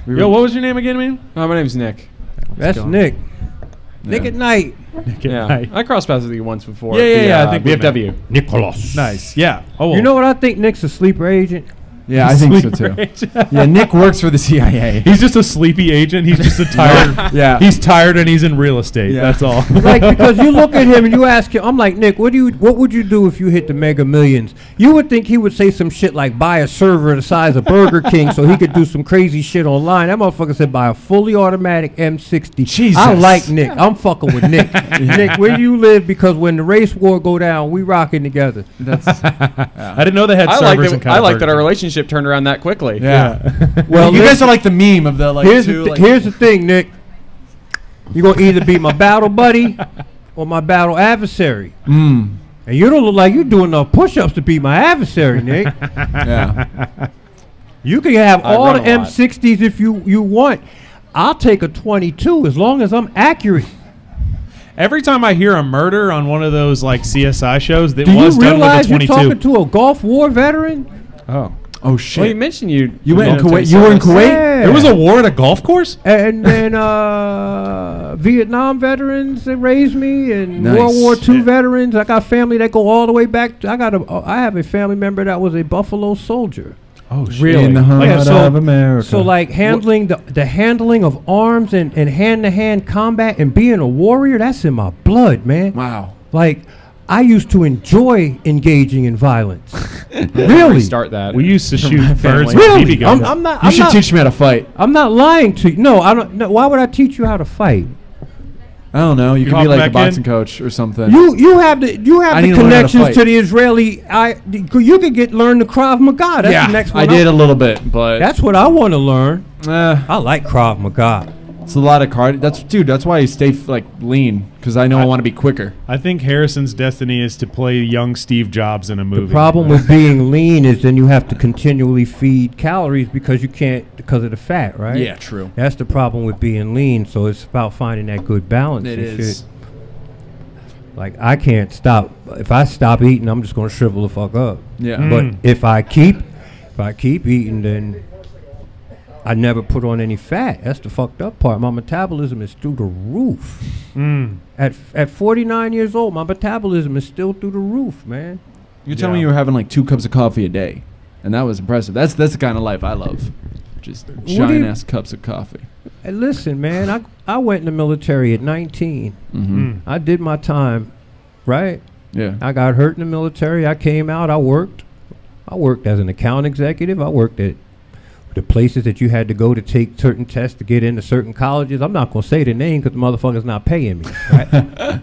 Yo, what was your name again, man? My name's Nick. That's go. Nick. Yeah. Nick at night. Nick Yeah, at Night. I crossed paths with you once before. Yeah, at yeah, the, yeah, I think we BFW. Nicholas. Nice. Yeah. Oh, You know what I think Nick's a sleeper agent? Yeah, I think so Sleeper too. agent. Yeah, Nick works for the CIA. He's just a sleepy agent. He's just a tired. Yeah. He's tired and he's in real estate. Yeah. That's all. Like, because you look at him and you ask him, I'm like, Nick, what would you do if you hit the Mega Millions? You would think he would say some shit like buy a server the size of Burger King so he could do some crazy shit online. That motherfucker said buy a fully automatic M60. Jesus. I like Nick. I'm fucking with Nick. Nick, where do you live? Because when the race war go down, we rocking together. That's I didn't know they had I like servers in that. I like that our Burger relationship turned around that quickly. yeah. Well, You guys listen, are like the meme of the like here's, two. the like, here's the thing, Nick. You're going to either be my battle buddy or my battle adversary. Mm. And you don't look like you're doing enough push-ups to be my adversary, Nick. Yeah. You can have I all run the a lot. M60s if you want. I'll take a 22 as long as I'm accurate. Every time I hear a murder on one of those like CSI shows, that Do was you done with a realize you're 22. talking to a Gulf War veteran? Oh, Oh shit. Well, you mentioned you. You went in military Kuwait. You were in service. Kuwait. Yeah. there was a war at a golf course. And then Vietnam veterans that raised me, and Nice. World War II Yeah. veterans. I got family that go all the way back. I have a family member that was a Buffalo soldier. Oh, Really? In the heart Yeah, so- of America. So like handling the handling of arms and hand-to-hand combat and being a warrior, that's in my blood, man. Wow. Like I used to enjoy engaging in violence. Really? Start that. We used to from shoot my birds family. with Really? BB guns. I'm not. You I'm should not, teach me how to fight. I'm not lying to you. No, I don't. No, why would I teach you how to fight? I don't know. You You could hop be like back a boxing in? coach or something. You have the I the need to learn how to connections fight. to the Israeli. You could learn the Krav Maga. That's the next one. I did a little bit, but That's what I want to learn. eh, I like Krav Maga. it's a lot of cardio. That's why I stay lean, because I know I want to be quicker. I think Harrison's destiny is to play young Steve Jobs in a movie. The problem with being lean is then you have to continually feed calories because you can't because of the fat, right? Yeah, true. That's the problem with being lean. So it's about finding that good balance. It and is. shit. Like I can't stop. If I stop eating, I'm just gonna shrivel the fuck up. Yeah. Mm. But if I keep eating, then I never put on any fat. That's the fucked up part. My metabolism is through the roof. Mm. At 49 years old, my metabolism is still through the roof, man. You tell me Yeah. you were having like 2 cups of coffee a day, and that was impressive. That's the kind of life I love. Just do you- giant ass cups of coffee. Hey, listen, man, I went in the military at 19. Mm-hmm. Mm. I did my time, right? Yeah. I got hurt in the military. I came out. I worked as an account executive. I worked at the places that you had to go to take certain tests to get into certain colleges. I'm not going to say the name because the motherfucker's not paying me, right?